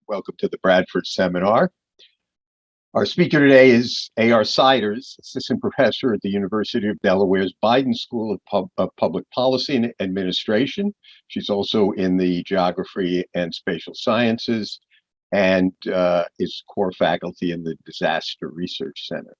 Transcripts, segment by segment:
Welcome to the Bradford Seminar. Our speaker today is A.R. Siders, Assistant Professor at the University of Delaware's Biden School of Public Policy and Administration. She's also in the Geography and Spatial Sciences and is core faculty in the Disaster Research Center.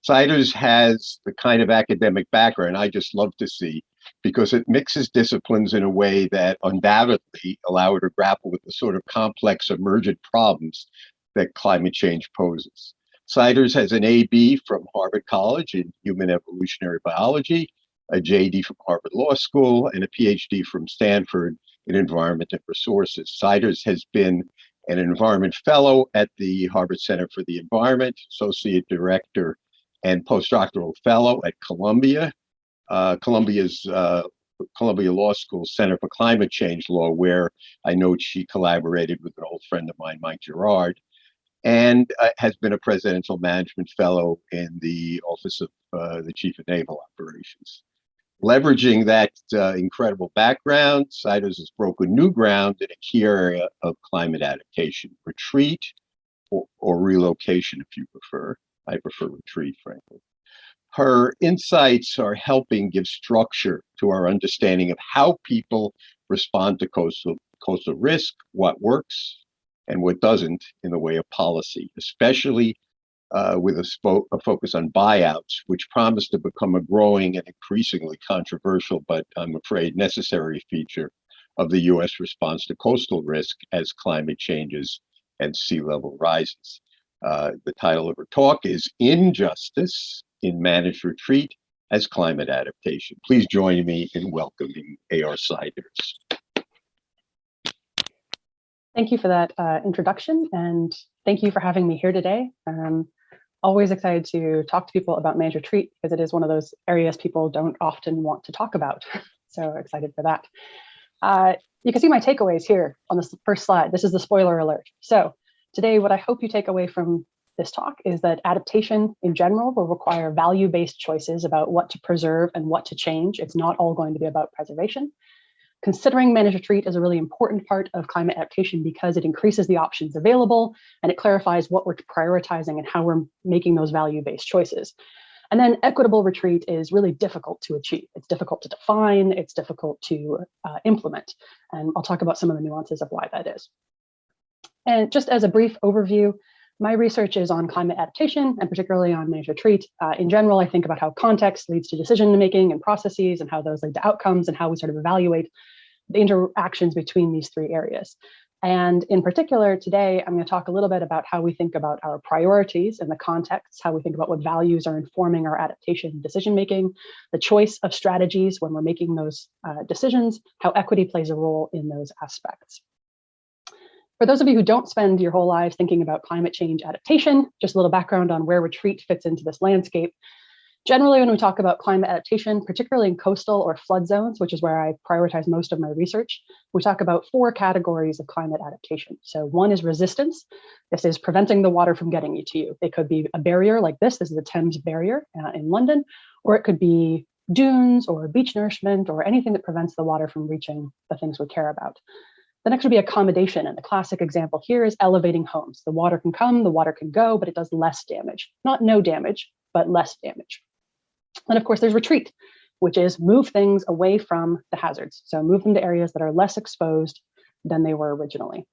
Siders has the kind of academic background I just love to see, because it mixes disciplines in a way that undoubtedly allow her to grapple with the sort of complex emergent problems that climate change poses. Siders has an AB from Harvard College in Human Evolutionary Biology, a JD from Harvard Law School, and a PhD from Stanford in Environment and Resources. Siders has been an Environment Fellow at the Harvard Center for the Environment, Associate Director and Postdoctoral Fellow at Columbia, Columbia's Columbia Law School Center for Climate Change Law, where I know she collaborated with an old friend of mine, Mike Girard, and has been a Presidential Management Fellow in the Office of the Chief of Naval Operations. Leveraging that incredible background, Siders has broken new ground in a key area of climate adaptation, retreat or relocation, if you prefer. I prefer retreat, frankly. Her insights are helping give structure to our understanding of how people respond to coastal risk, what works and what doesn't in the way of policy, especially with a focus on buyouts, which promise to become a growing and increasingly controversial, but I'm afraid necessary feature of the U.S. response to coastal risk as climate changes and sea level rises. The title of her talk is Injustice in Managed Retreat as Climate Adaptation. Please join me in welcoming A.R. Siders. Thank you for that introduction, and thank you for having me here today. Always excited to talk to people about managed retreat, because it is one of those areas people don't often want to talk about. So excited for that. You can see my takeaways here on this first slide. This is the spoiler alert. So today, what I hope you take away from this talk is that adaptation in general will require value-based choices about what to preserve and what to change. It's not all going to be about preservation. Considering managed retreat is a really important part of climate adaptation because it increases the options available and it clarifies what we're prioritizing and how we're making those value-based choices. And then equitable retreat is really difficult to achieve. It's difficult to define, it's difficult to implement. And I'll talk about some of the nuances of why that is. And just as a brief overview, my research is on climate adaptation and particularly on managed retreat. In general, I think about how context leads to decision-making and processes and how those lead to outcomes and how we sort of evaluate the interactions between these three areas. And in particular, today, I'm going to talk a little bit about how we think about our priorities and the context, how we think about what values are informing our adaptation decision-making, the choice of strategies when we're making those decisions, how equity plays a role in those aspects. For those of you who don't spend your whole lives thinking about climate change adaptation, just a little background on where retreat fits into this landscape. Generally, when we talk about climate adaptation, particularly in coastal or flood zones, which is where I prioritize most of my research, we talk about four categories of climate adaptation. So one is resistance. This is preventing the water from getting to you. It could be a barrier like this. This is the Thames Barrier in London, or it could be dunes or beach nourishment or anything that prevents the water from reaching the things we care about. The next would be accommodation, and the classic example here is elevating homes. The water can come, the water can go, but it does less damage. Not no damage, but less damage. And of course, there's retreat, which is move things away from the hazards. So move them to areas that are less exposed than they were originally.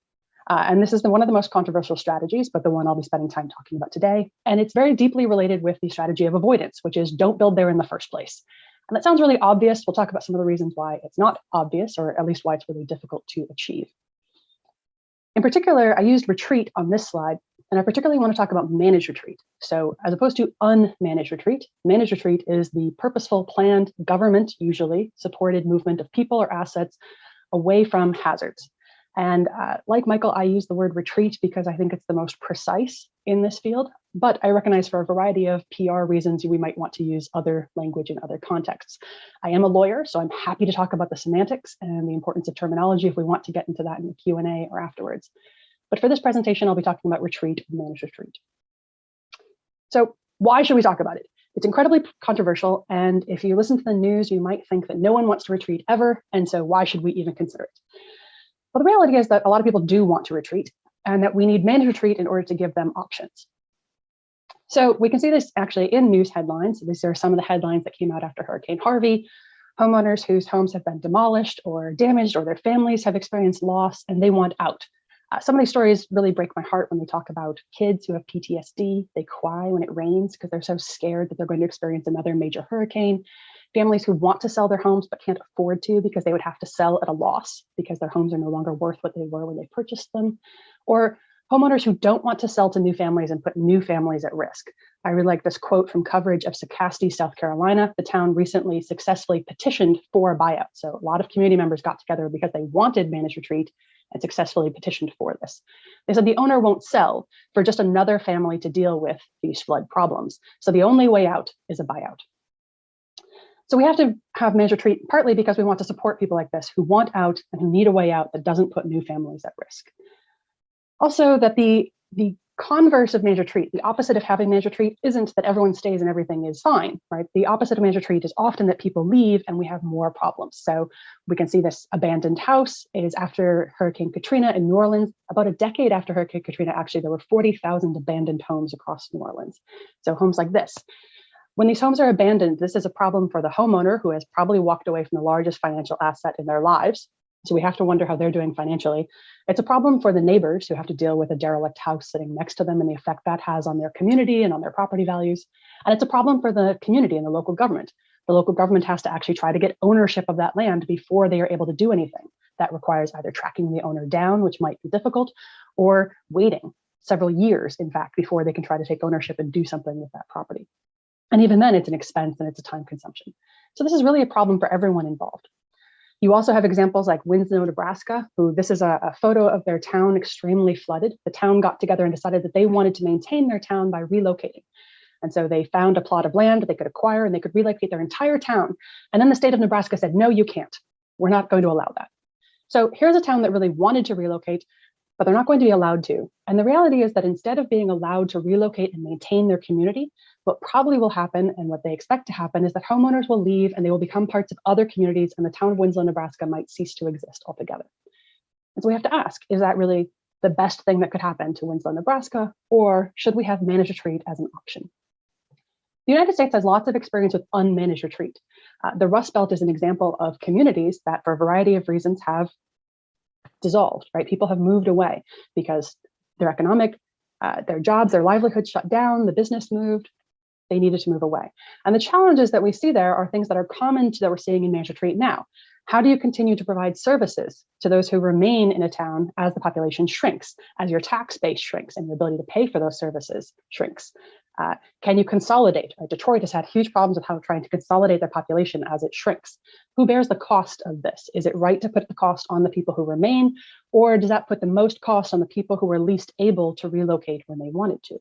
And this is one of the most controversial strategies, but the one I'll be spending time talking about today. And it's very deeply related with the strategy of avoidance, which is don't build there in the first place. And that sounds really obvious. We'll talk about some of the reasons why it's not obvious, or at least why it's really difficult to achieve. In particular, I used retreat on this slide, and I particularly want to talk about managed retreat. So as opposed to unmanaged retreat, managed retreat is the purposeful, planned, government, usually supported movement of people or assets away from hazards. And like Michael, I use the word retreat because I think it's the most precise in this field, but I recognize for a variety of PR reasons, we might want to use other language in other contexts. I am a lawyer, so I'm happy to talk about the semantics and the importance of terminology if we want to get into that in the Q&A or afterwards. But for this presentation, I'll be talking about retreat and managed retreat. So why should we talk about it? It's incredibly controversial, and if you listen to the news, you might think that no one wants to retreat ever, and so why should we even consider it? Well, the reality is that a lot of people do want to retreat, and that we need managed retreat in order to give them options. So we can see this actually in news headlines. These are some of the headlines that came out after Hurricane Harvey. Homeowners whose homes have been demolished or damaged, or their families have experienced loss, and they want out. Some of these stories really break my heart when we talk about kids who have PTSD. They cry when it rains because they're so scared that they're going to experience another major hurricane. Families who want to sell their homes but can't afford to because they would have to sell at a loss because their homes are no longer worth what they were when they purchased them. Or homeowners who don't want to sell to new families and put new families at risk. I really like this quote from coverage of Socastee, South Carolina. The town recently successfully petitioned for a buyout. So a lot of community members got together because they wanted managed retreat and successfully petitioned for this. They said the owner won't sell for just another family to deal with these flood problems. So the only way out is a buyout. So we have to have managed retreat partly because we want to support people like this who want out and who need a way out that doesn't put new families at risk. Also, that the converse of managed retreat, the opposite of having managed retreat, isn't that everyone stays and everything is fine, right? The opposite of managed retreat is often that people leave and we have more problems. So we can see this abandoned house. It is after Hurricane Katrina in New Orleans. About a decade after Hurricane Katrina, actually, there were 40,000 abandoned homes across New Orleans. So homes like this. When these homes are abandoned, this is a problem for the homeowner who has probably walked away from the largest financial asset in their lives. So we have to wonder how they're doing financially. It's a problem for the neighbors who have to deal with a derelict house sitting next to them and the effect that has on their community and on their property values. And it's a problem for the community and the local government. The local government has to actually try to get ownership of that land before they are able to do anything. That requires either tracking the owner down, which might be difficult, or waiting several years, in fact, before they can try to take ownership and do something with that property. And even then, it's an expense and it's a time consumption. So this is really a problem for everyone involved. You also have examples like Winslow, Nebraska, who this is a photo of their town extremely flooded. The town got together and decided that they wanted to maintain their town by relocating. And so they found a plot of land they could acquire and they could relocate their entire town. And then the state of Nebraska said, no, you can't. We're not going to allow that. So here's a town that really wanted to relocate, but they're not going to be allowed to. And the reality is that instead of being allowed to relocate and maintain their community, what probably will happen and what they expect to happen is that homeowners will leave and they will become parts of other communities and the town of Winslow, Nebraska might cease to exist altogether. And so we have to ask, is that really the best thing that could happen to Winslow, Nebraska, or should we have managed retreat as an option? The United States has lots of experience with unmanaged retreat. The Rust Belt is an example of communities that for a variety of reasons have dissolved, right? People have moved away because their economic, their jobs, their livelihoods shut down, the business moved, they needed to move away. And the challenges that we see there are things that are common to that we're seeing in managed retreat now. How do you continue to provide services to those who remain in a town as the population shrinks, as your tax base shrinks and your ability to pay for those services shrinks? Can you consolidate? Detroit has had huge problems with how trying to consolidate their population as it shrinks. Who bears the cost of this? Is it right to put the cost on the people who remain, or does that put the most cost on the people who were least able to relocate when they wanted to?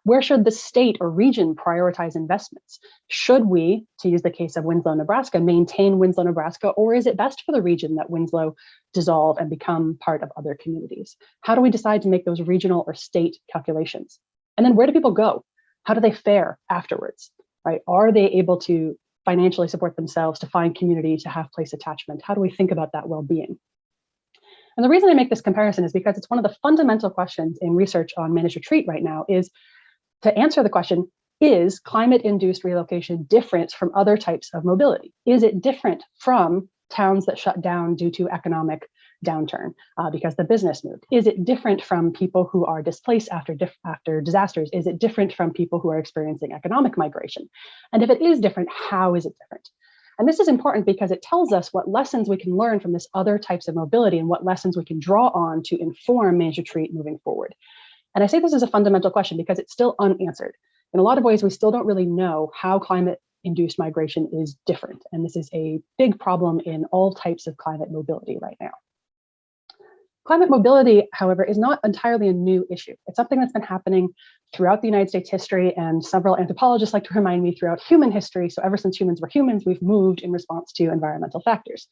Where should the state or region prioritize investments? Should we, to use the case of Winslow, Nebraska, maintain Winslow, Nebraska, or is it best for the region that Winslow dissolve and become part of other communities? How do we decide to make those regional or state calculations? And then where do people go? How do they fare afterwards, right? Are they able to financially support themselves, to find community, to have place attachment? How do we think about that well-being? And the reason I make this comparison is because it's one of the fundamental questions in research on managed retreat right now is to answer the question, is climate-induced relocation different from other types of mobility? Is it different from towns that shut down due to economic downturn because the business moved? Is it different from people who are displaced after disasters? Is it different from people who are experiencing economic migration? And if it is different, how is it different? And this is important because it tells us what lessons we can learn from this other types of mobility and what lessons we can draw on to inform managed retreat moving forward. And I say this is a fundamental question because it's still unanswered. In a lot of ways, we still don't really know how climate-induced migration is different. And this is a big problem in all types of climate mobility right now. Climate mobility, however, is not entirely a new issue. It's something that's been happening throughout the United States history, and several anthropologists like to remind me throughout human history. So ever since humans were humans, we've moved in response to environmental factors.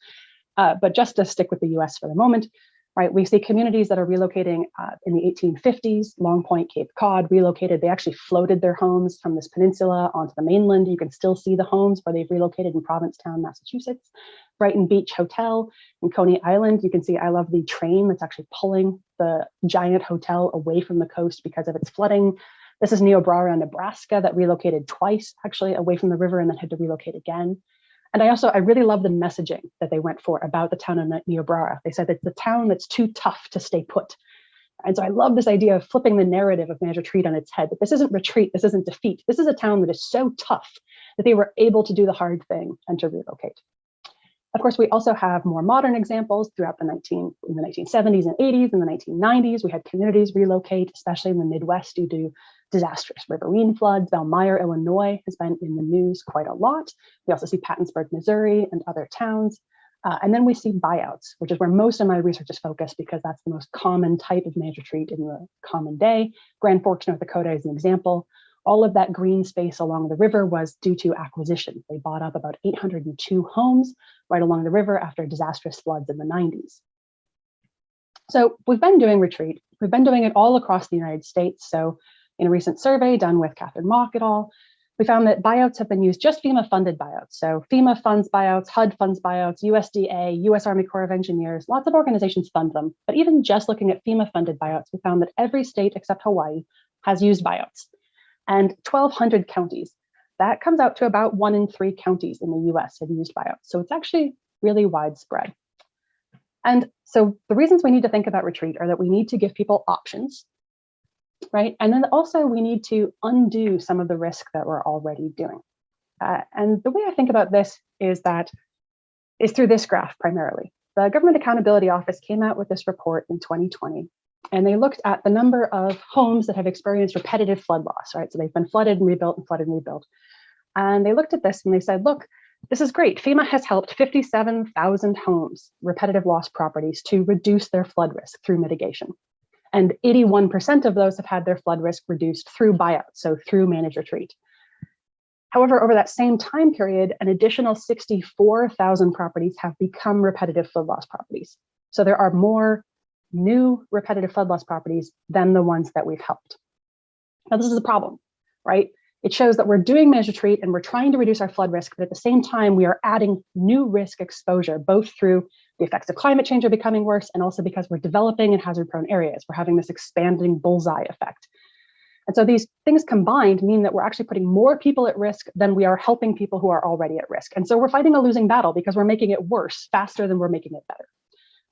But just to stick with the US for the moment, right? We see communities that are relocating in the 1850s, Long Point, Cape Cod, relocated. They actually floated their homes from this peninsula onto the mainland. You can still see the homes where they've relocated in Provincetown, Massachusetts. Brighton Beach Hotel in Coney Island. You can see, I love the train that's actually pulling the giant hotel away from the coast because of its flooding. This is Niobrara, Nebraska, that relocated twice, actually, away from the river and then had to relocate again. And I really love the messaging that they went for about the town of Niobrara. They said that it's the town that's too tough to stay put. And so I love this idea of flipping the narrative of Manage Retreat on its head, that this isn't retreat, this isn't defeat. This is a town that is so tough that they were able to do the hard thing and to relocate. Of course, we also have more modern examples throughout in the 1970s and 80s. In the 1990s, we had communities relocate, especially in the Midwest due to disastrous riverine floods. Valmeyer, Illinois has been in the news quite a lot. We also see Pattonsburg, Missouri, and other towns. And then we see buyouts, which is where most of my research is focused because that's the most common type of managed retreat in the common day. Grand Forks, North Dakota is an example. All of that green space along the river was due to acquisition. They bought up about 802 homes right along the river after disastrous floods in the 90s. So we've been doing retreat. We've been doing it all across the United States. So in a recent survey done with Catherine Mock et al., we found that buyouts have been used, just FEMA funded buyouts. So FEMA funds buyouts, HUD funds buyouts, USDA, US Army Corps of Engineers, lots of organizations fund them. But even just looking at FEMA funded buyouts, we found that every state except Hawaii has used buyouts. And 1,200 counties. That comes out to about 1 in 3 counties in the US have used buyouts. So it's actually really widespread. And so the reasons we need to think about retreat are that we need to give people options, right? And then also we need to undo some of the risk that we're already doing. And the way I think about this is through this graph primarily. The Government Accountability Office came out with this report in 2020. And they looked at the number of homes that have experienced repetitive flood loss, right? So they've been flooded and rebuilt and flooded and rebuilt. And they looked at this and they said, look, this is great. FEMA has helped 57,000 homes, repetitive loss properties, to reduce their flood risk through mitigation. And 81% of those have had their flood risk reduced through buyouts, so through managed retreat. However, over that same time period, an additional 64,000 properties have become repetitive flood loss properties. So there are more new repetitive flood loss properties than the ones that we've helped. Now, this is a problem, right? It shows that we're doing managed retreat and we're trying to reduce our flood risk, but at the same time, we are adding new risk exposure, both through the effects of climate change are becoming worse and also because we're developing in hazard-prone areas. We're having this expanding bullseye effect. And so these things combined mean that we're actually putting more people at risk than we are helping people who are already at risk. And so we're fighting a losing battle because we're making it worse faster than we're making it better.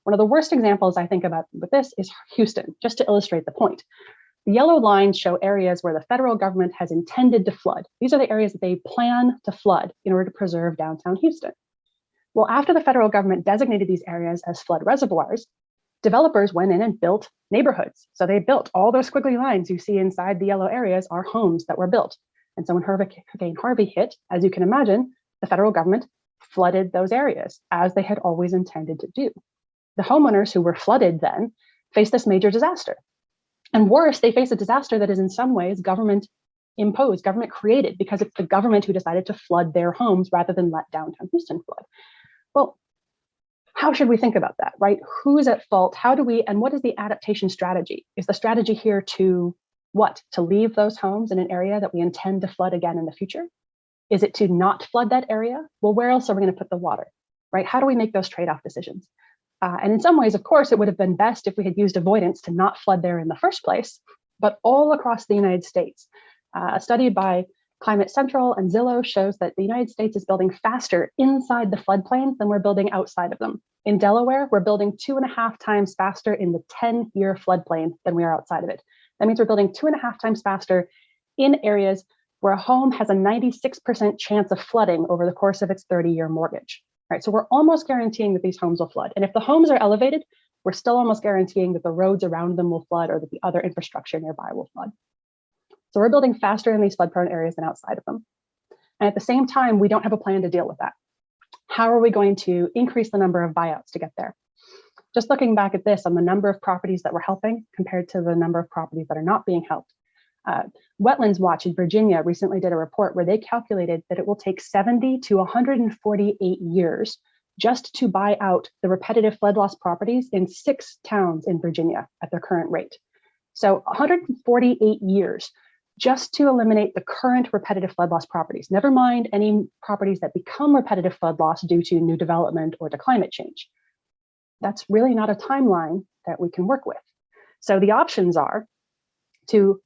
One of the worst examples I think about with this is Houston, just to illustrate the point. The yellow lines show areas where the federal government has intended to flood. These are the areas that they plan to flood in order to preserve downtown Houston. Well, after the federal government designated these areas as flood reservoirs, developers went in and built neighborhoods. So they built all those squiggly lines you see inside the yellow areas are homes that were built. And so when Hurricane Harvey hit, as you can imagine, the federal government flooded those areas as they had always intended to do. The homeowners who were flooded then faced this major disaster. And worse, they face a disaster that is in some ways government imposed, government created, because it's the government who decided to flood their homes rather than let downtown Houston flood. Well, how should we think about that, right? Who's at fault? How do we, and what is the adaptation strategy? Is the strategy here to what? To leave those homes in an area that we intend to flood again in the future? Is it to not flood that area? Well, where else are we going to put the water, right? How do we make those trade-off decisions? And in some ways, of course, it would have been best if we had used avoidance to not flood there in the first place, but all across the United States. A study by Climate Central and Zillow shows that the United States is building faster inside the floodplains than we're building outside of them. In Delaware, we're building 2.5 times faster in the 10-year floodplain than we are outside of it. That means we're building 2.5 times faster in areas where a home has a 96% chance of flooding over the course of its 30-year mortgage. Right, so we're almost guaranteeing that these homes will flood. And if the homes are elevated, we're still almost guaranteeing that the roads around them will flood or that the other infrastructure nearby will flood. So we're building faster in these flood-prone areas than outside of them. And at the same time, we don't have a plan to deal with that. How are we going to increase the number of buyouts to get there? Just looking back at this on the number of properties that we're helping compared to the number of properties that are not being helped. Wetlands Watch in Virginia recently did a report where they calculated that it will take 70 to 148 years just to buy out the repetitive flood loss properties in 6 towns in Virginia at their current rate. So 148 years just to eliminate the current repetitive flood loss properties, never mind any properties that become repetitive flood loss due to new development or to climate change. That's really not a timeline that we can work with. So the options are to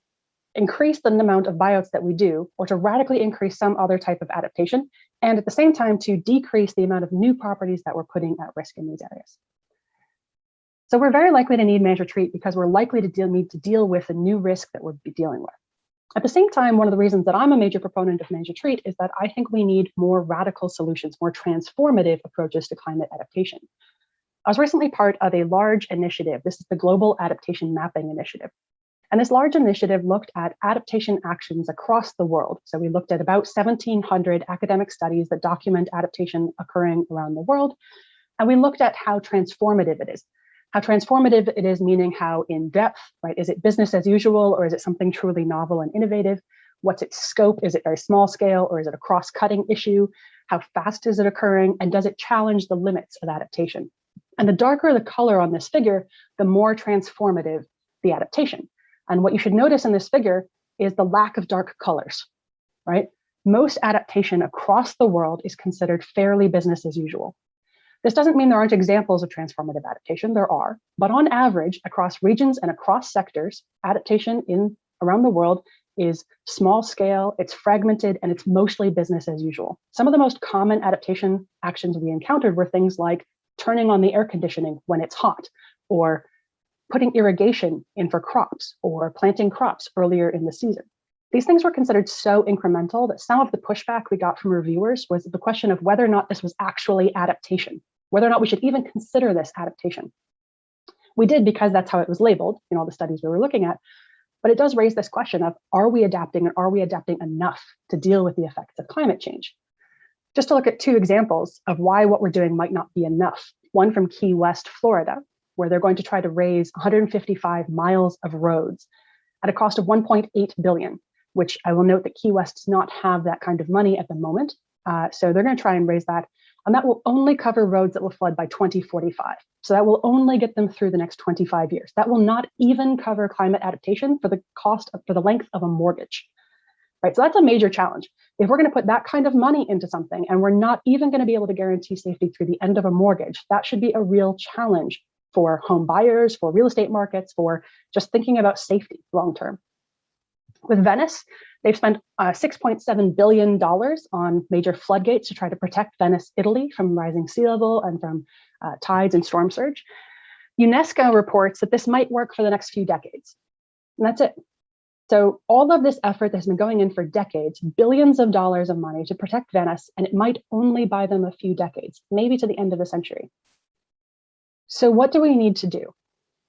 increase the amount of buyouts that we do, or to radically increase some other type of adaptation, and at the same time to decrease the amount of new properties that we're putting at risk in these areas. So we're very likely to need manage retreat because we're likely to need to deal with the new risk that we're dealing with. At the same time, one of the reasons that I'm a major proponent of manage retreat is that I think we need more radical solutions, more transformative approaches to climate adaptation. I was recently part of a large initiative. This is the Global Adaptation Mapping Initiative. And this large initiative looked at adaptation actions across the world. So we looked at about 1,700 academic studies that document adaptation occurring around the world. And we looked at how transformative it is. How transformative it is, meaning how in depth, right? Is it business as usual, or is it something truly novel and innovative? What's its scope? Is it very small scale, or is it a cross-cutting issue? How fast is it occurring? And does it challenge the limits of adaptation? And the darker the color on this figure, the more transformative the adaptation. And what you should notice in this figure is the lack of dark colors, right? Most adaptation across the world is considered fairly business as usual. This doesn't mean there aren't examples of transformative adaptation, there are, but on average, across regions and across sectors, adaptation around the world is small scale, it's fragmented, and it's mostly business as usual. Some of the most common adaptation actions we encountered were things like turning on the air conditioning when it's hot, or putting irrigation in for crops, or planting crops earlier in the season. These things were considered so incremental that some of the pushback we got from reviewers was the question of whether or not this was actually adaptation, whether or not we should even consider this adaptation. We did because that's how it was labeled in all the studies we were looking at, but it does raise this question of, are we adapting, and are we adapting enough to deal with the effects of climate change? Just to look at 2 examples of why what we're doing might not be enough. One from Key West, Florida, where they're going to try to raise 155 miles of roads at a cost of 1.8 billion, which I will note that Key West does not have that kind of money at the moment. So they're going to try and raise that. And that will only cover roads that will flood by 2045. So that will only get them through the next 25 years. That will not even cover climate adaptation for the length of a mortgage. Right? So that's a major challenge. If we're going to put that kind of money into something and we're not even going to be able to guarantee safety through the end of a mortgage, that should be a real challenge for home buyers, for real estate markets, for just thinking about safety long-term. With Venice, they've spent $6.7 billion on major floodgates to try to protect Venice, Italy from rising sea level and from tides and storm surge. UNESCO reports that this might work for the next few decades. And that's it. So all of this effort that has been going in for decades, billions of dollars of money to protect Venice, and it might only buy them a few decades, maybe to the end of the century. So what do we need to do?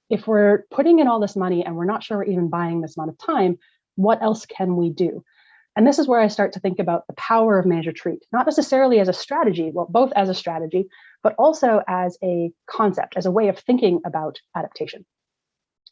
If we're putting in all this money and we're not sure we're even buying this amount of time, what else can we do? And this is where I start to think about the power of manage retreat, not necessarily as a strategy, well, both as a strategy, but also as a concept, as a way of thinking about adaptation.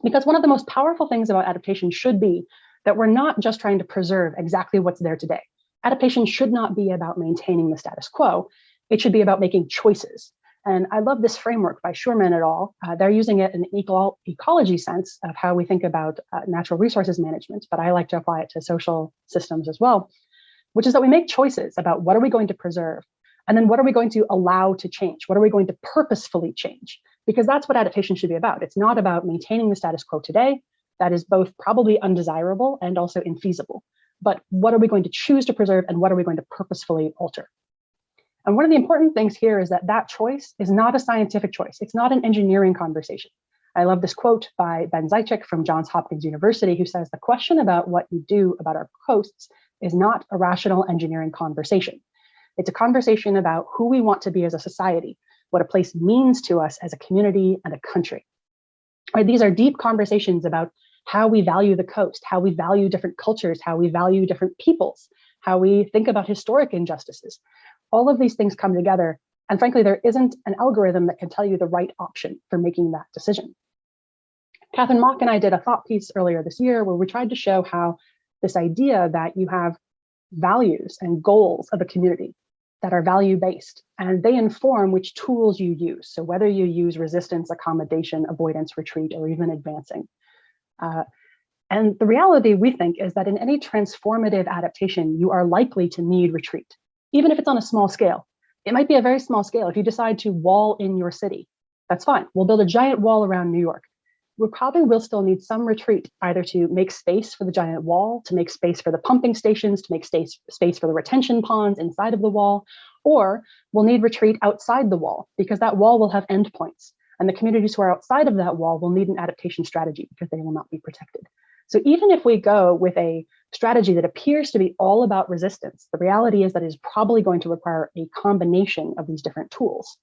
Because one of the most powerful things about adaptation should be that we're not just trying to preserve exactly what's there today. Adaptation should not be about maintaining the status quo. It should be about making choices. And I love this framework by Schurman et al. They're using it in an ecology sense of how we think about natural resources management, but I like to apply it to social systems as well, which is that we make choices about what are we going to preserve, and then what are we going to allow to change? What are we going to purposefully change? Because that's what adaptation should be about. It's not about maintaining the status quo today. That is both probably undesirable and also infeasible. But what are we going to choose to preserve, and what are we going to purposefully alter? And one of the important things here is that that choice is not a scientific choice. It's not an engineering conversation. I love this quote by Ben Zaitchik from Johns Hopkins University, who says, the question about what you do about our coasts is not a rational engineering conversation. It's a conversation about who we want to be as a society, what a place means to us as a community and a country. Right? These are deep conversations about how we value the coast, how we value different cultures, how we value different peoples, how we think about historic injustices. All of these things come together. And frankly, there isn't an algorithm that can tell you the right option for making that decision. Catherine Mock and I did a thought piece earlier this year where we tried to show how this idea that you have values and goals of a community that are value-based, and they inform which tools you use. So whether you use resistance, accommodation, avoidance, retreat, or even advancing. And the reality, we think, is that in any transformative adaptation, you are likely to need retreat, even if it's on a small scale. It might be a very small scale. If you decide to wall in your city, that's fine. We'll build a giant wall around New York. We probably will still need some retreat, either to make space for the giant wall, to make space for the pumping stations, to make space for the retention ponds inside of the wall, or we'll need retreat outside the wall because that wall will have endpoints. And the communities who are outside of that wall will need an adaptation strategy because they will not be protected. So even if we go with a strategy that appears to be all about resistance, the reality is that it is probably going to require a combination of these different tools.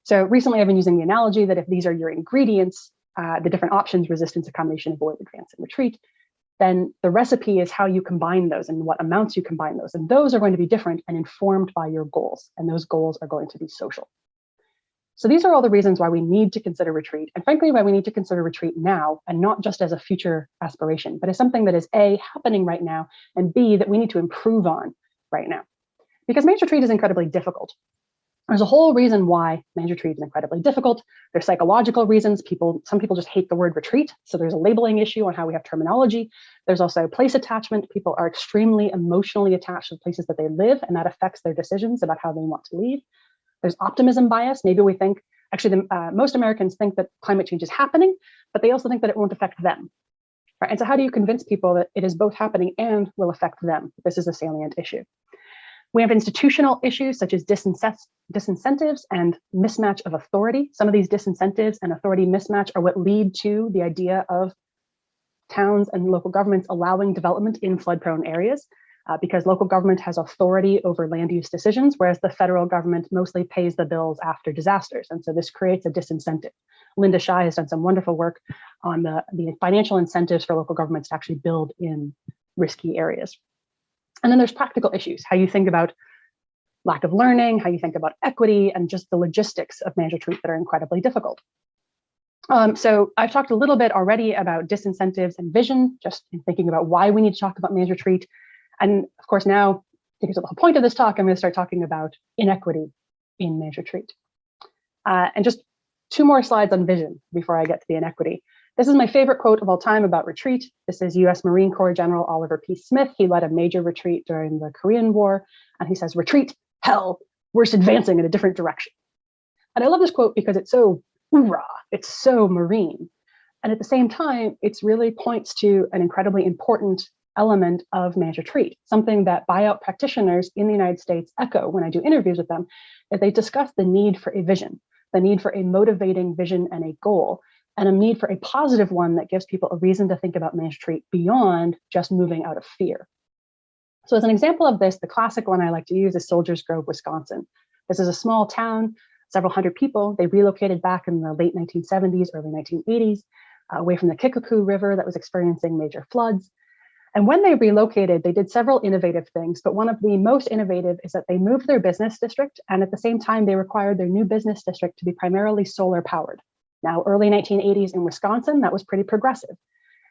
So recently I've been using the analogy that if these are your ingredients, the different options, resistance, accommodation, avoid, advance, and retreat, then the recipe is how you combine those and what amounts you combine those. And those are going to be different and informed by your goals. And those goals are going to be social. So these are all the reasons why we need to consider retreat, and frankly, why we need to consider retreat now, and not just as a future aspiration, but as something that is A, happening right now, and B, that we need to improve on right now. Because managed retreat is incredibly difficult. There's a whole reason why managed retreat is incredibly difficult. There's psychological reasons. Some people just hate the word retreat. So there's a labeling issue on how we have terminology. There's also place attachment. People are extremely emotionally attached to the places that they live, and that affects their decisions about how they want to leave. There's optimism bias. Maybe we think, actually, most Americans think that climate change is happening, but they also think that it won't affect them. Right? And so how do you convince people that it is both happening and will affect them? This is a salient issue. We have institutional issues such as disincentives and mismatch of authority. Some of these disincentives and authority mismatch are what lead to the idea of towns and local governments allowing development in flood-prone areas because local government has authority over land use decisions, whereas the federal government mostly pays the bills after disasters. And so this creates a disincentive. Linda Shai has done some wonderful work on the financial incentives for local governments to actually build in risky areas. And then there's practical issues, how you think about lack of learning, how you think about equity, and just the logistics of managed retreat that are incredibly difficult. So I've talked a little bit already about disincentives and vision, just in thinking about why we need to talk about managed retreat. And of course, now, because of the whole point of this talk, I'm going to start talking about inequity in managed retreat. And just two more slides on vision before I get to the inequity. This is my favorite quote of all time about retreat. This is US Marine Corps General Oliver P. Smith. He led a major retreat during the Korean War. And he says, "Retreat, hell, we're just advancing in a different direction." And I love this quote because it's so hoorah, it's so Marine. And at the same time, it really points to an incredibly important element of managed retreat, something that buyout practitioners in the United States echo when I do interviews with them, is they discuss the need for a vision, the need for a motivating vision and a goal, and a need for a positive one that gives people a reason to think about managed retreat beyond just moving out of fear. So as an example of this, the classic one I like to use is Soldiers Grove, Wisconsin. This is a small town, several hundred people. They relocated back in the late 1970s, early 1980s, away from the Kickapoo River that was experiencing major floods. And when they relocated, they did several innovative things, but one of the most innovative is that they moved their business district, and at the same time, they required their new business district to be primarily solar powered. Now, early 1980s in Wisconsin, that was pretty progressive.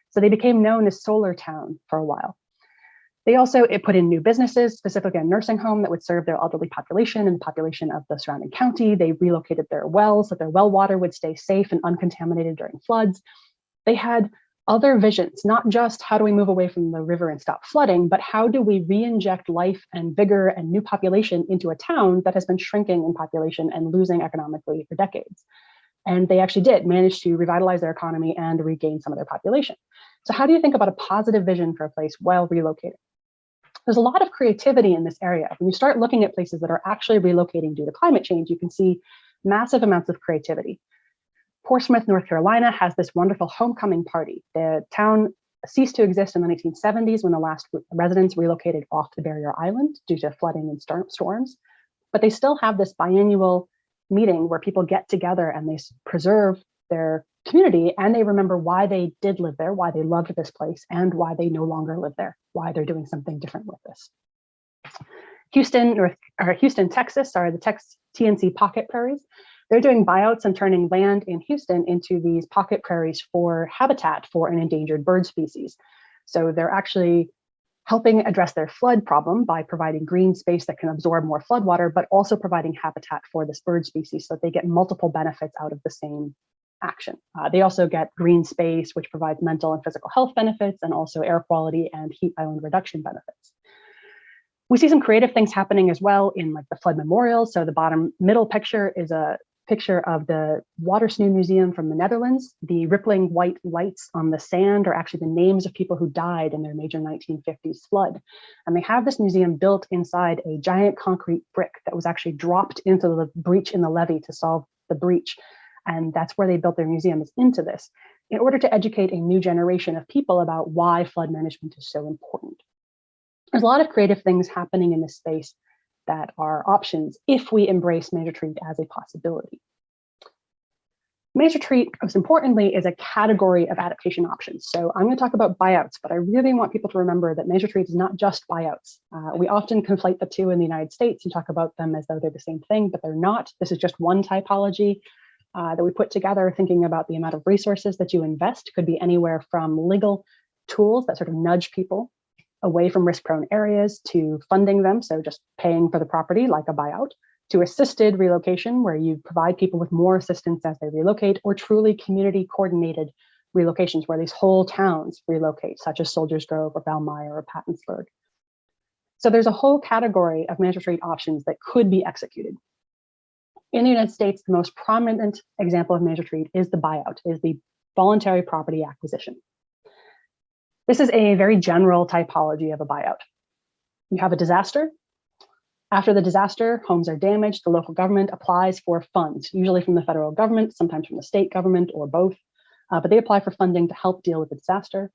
So they became known as Solar Town for a while. They also put in new businesses, specifically a nursing home that would serve their elderly population and the population of the surrounding county. They relocated their wells so that their well water would stay safe and uncontaminated during floods. They had other visions, not just how do we move away from the river and stop flooding, but how do we re-inject life and vigor and new population into a town that has been shrinking in population and losing economically for decades. And they actually did manage to revitalize their economy and regain some of their population. So how do you think about a positive vision for a place while relocating? There's a lot of creativity in this area. When you start looking at places that are actually relocating due to climate change, you can see massive amounts of creativity. Portsmouth, North Carolina has this wonderful homecoming party. The town ceased to exist in the 1970s when the last residents relocated off the barrier island due to flooding and storms. But they still have this biannual meeting where people get together and they preserve their community and they remember why they did live there, why they loved this place, and why they no longer live there, why they're doing something different with this. Houston, Texas, the TNC pocket prairies. They're doing buyouts and turning land in Houston into these pocket prairies for habitat for an endangered bird species. So they're actually helping address their flood problem by providing green space that can absorb more floodwater, but also providing habitat for this bird species so that they get multiple benefits out of the same action. They also get green space, which provides mental and physical health benefits, and also air quality and heat island reduction benefits. We see some creative things happening as well in like the flood memorials. So the bottom middle picture is a picture of the Watersnoe Museum from the Netherlands. The rippling white lights on the sand are actually the names of people who died in their major 1950s flood. And they have this museum built inside a giant concrete brick that was actually dropped into the breach in the levee to solve the breach. And that's where they built their museum, is into this, in order to educate a new generation of people about why flood management is so important. There's a lot of creative things happening in this space that are options if we embrace Major Treat as a possibility. Major Treat, most importantly, is a category of adaptation options. So I'm going to talk about buyouts, but I really want people to remember that Major Treat is not just buyouts. We often conflate the two in the United States and talk about them as though they're the same thing, but they're not. This is just one typology that we put together thinking about the amount of resources that you invest. Could be anywhere from legal tools that sort of nudge people away from risk-prone areas to funding them, so just paying for the property like a buyout, to assisted relocation, where you provide people with more assistance as they relocate, or truly community-coordinated relocations, where these whole towns relocate, such as Soldiers Grove or Valmeyer or Pattonsburg. So there's a whole category of Major Treat options that could be executed. In the United States, the most prominent example of Major Treat is the buyout, is the voluntary property acquisition. This is a very general typology of a buyout. You have a disaster. After the disaster, homes are damaged. The local government applies for funds, usually from the federal government, sometimes from the state government, or both. But they apply for funding to help deal with the disaster.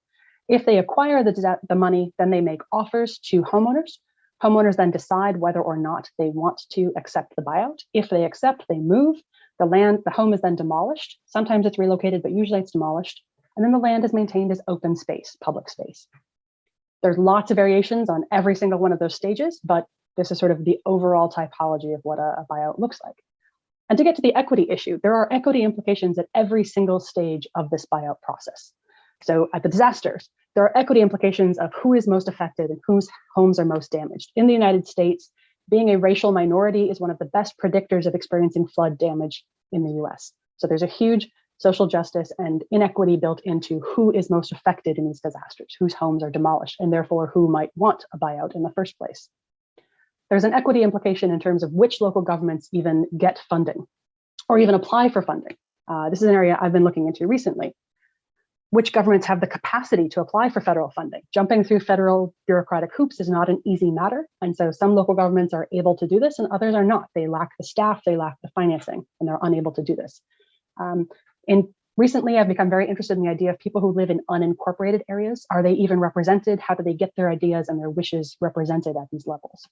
If they acquire the money, then they make offers to homeowners. Homeowners then decide whether or not they want to accept the buyout. If they accept, they move. The home is then demolished. Sometimes it's relocated, but usually it's demolished. And then the land is maintained as open space, public space. There's lots of variations on every single one of those stages, but this is sort of the overall typology of what a buyout looks like. And to get to the equity issue, there are equity implications at every single stage of this buyout process. So at the disasters, there are equity implications of who is most affected and whose homes are most damaged. In the United States, being a racial minority is one of the best predictors of experiencing flood damage in the US. So there's a huge social justice and inequity built into who is most affected in these disasters, whose homes are demolished, and therefore who might want a buyout in the first place. There's an equity implication in terms of which local governments even get funding or even apply for funding. This is an area I've been looking into recently. Which governments have the capacity to apply for federal funding? Jumping through federal bureaucratic hoops is not an easy matter. And so some local governments are able to do this and others are not. They lack the staff, they lack the financing, and they're unable to do this. Recently, I've become very interested in the idea of people who live in unincorporated areas. Are they even represented? How do they get their ideas and their wishes represented at these levels?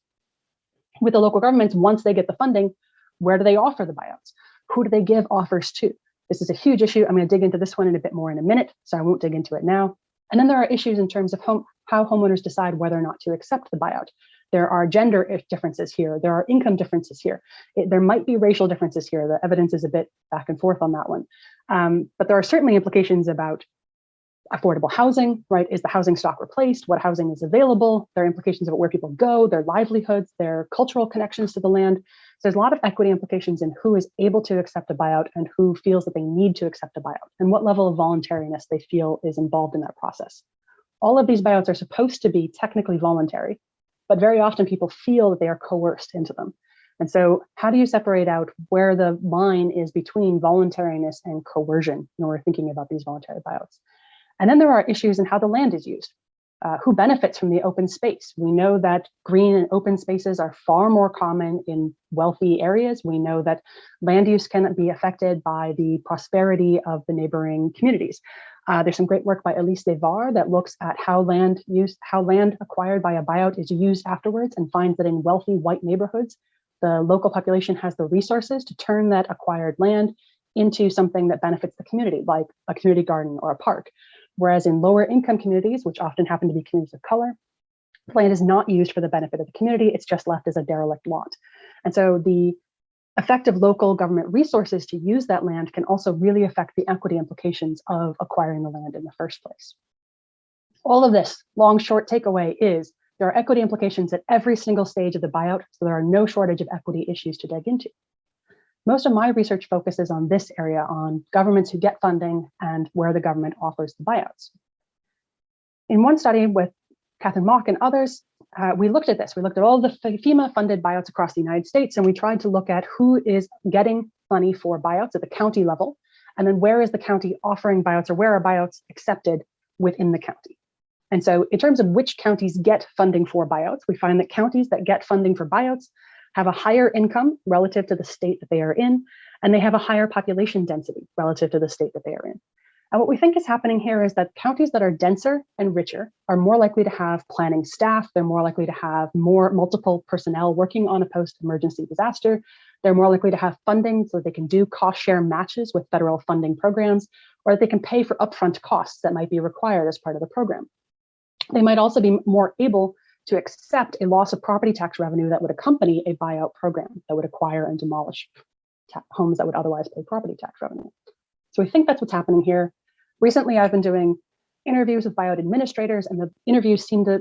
With the local governments, once they get the funding, where do they offer the buyouts? Who do they give offers to? This is a huge issue. I'm going to dig into this one in a bit more in a minute, so I won't dig into it now. And then there are issues in terms of how homeowners decide whether or not to accept the buyout. There are gender differences here. There are income differences here. There might be racial differences here. The evidence is a bit back and forth on that one. But there are certainly implications about affordable housing, right? Is the housing stock replaced? What housing is available? There are implications about where people go, their livelihoods, their cultural connections to the land. So there's a lot of equity implications in who is able to accept a buyout and who feels that they need to accept a buyout and what level of voluntariness they feel is involved in that process. All of these buyouts are supposed to be technically voluntary, but very often people feel that they are coerced into them. And so how do you separate out where the line is between voluntariness and coercion when we're thinking about these voluntary buyouts? And then there are issues in how the land is used. Who benefits from the open space? We know that green and open spaces are far more common in wealthy areas. We know that land use can be affected by the prosperity of the neighboring communities. There's some great work by Elise Devar that looks at how land acquired by a buyout is used afterwards and finds that in wealthy white neighborhoods, the local population has the resources to turn that acquired land into something that benefits the community, like a community garden or a park. Whereas in lower income communities, which often happen to be communities of color, land is not used for the benefit of the community. It's just left as a derelict lot. And so the effective local government resources to use that land can also really affect the equity implications of acquiring the land in the first place. All of this long, short takeaway is there are equity implications at every single stage of the buyout, so there are no shortage of equity issues to dig into. Most of my research focuses on this area, on governments who get funding and where the government offers the buyouts. In one study with Catherine Mock and others, we looked at this. We looked at all the FEMA-funded buyouts across the United States, and we tried to look at who is getting money for buyouts at the county level, and then where is the county offering buyouts, or where are buyouts accepted within the county. And so in terms of which counties get funding for buyouts, we find that counties that get funding for buyouts have a higher income relative to the state that they are in, and they have a higher population density relative to the state that they are in. And what we think is happening here is that counties that are denser and richer are more likely to have planning staff. They're more likely to have more multiple personnel working on a post-emergency disaster. They're more likely to have funding so that they can do cost share matches with federal funding programs, or that they can pay for upfront costs that might be required as part of the program. They might also be more able to accept a loss of property tax revenue that would accompany a buyout program that would acquire and demolish homes that would otherwise pay property tax revenue. So we think that's what's happening here. Recently, I've been doing interviews with buyout administrators, and the interviews seem to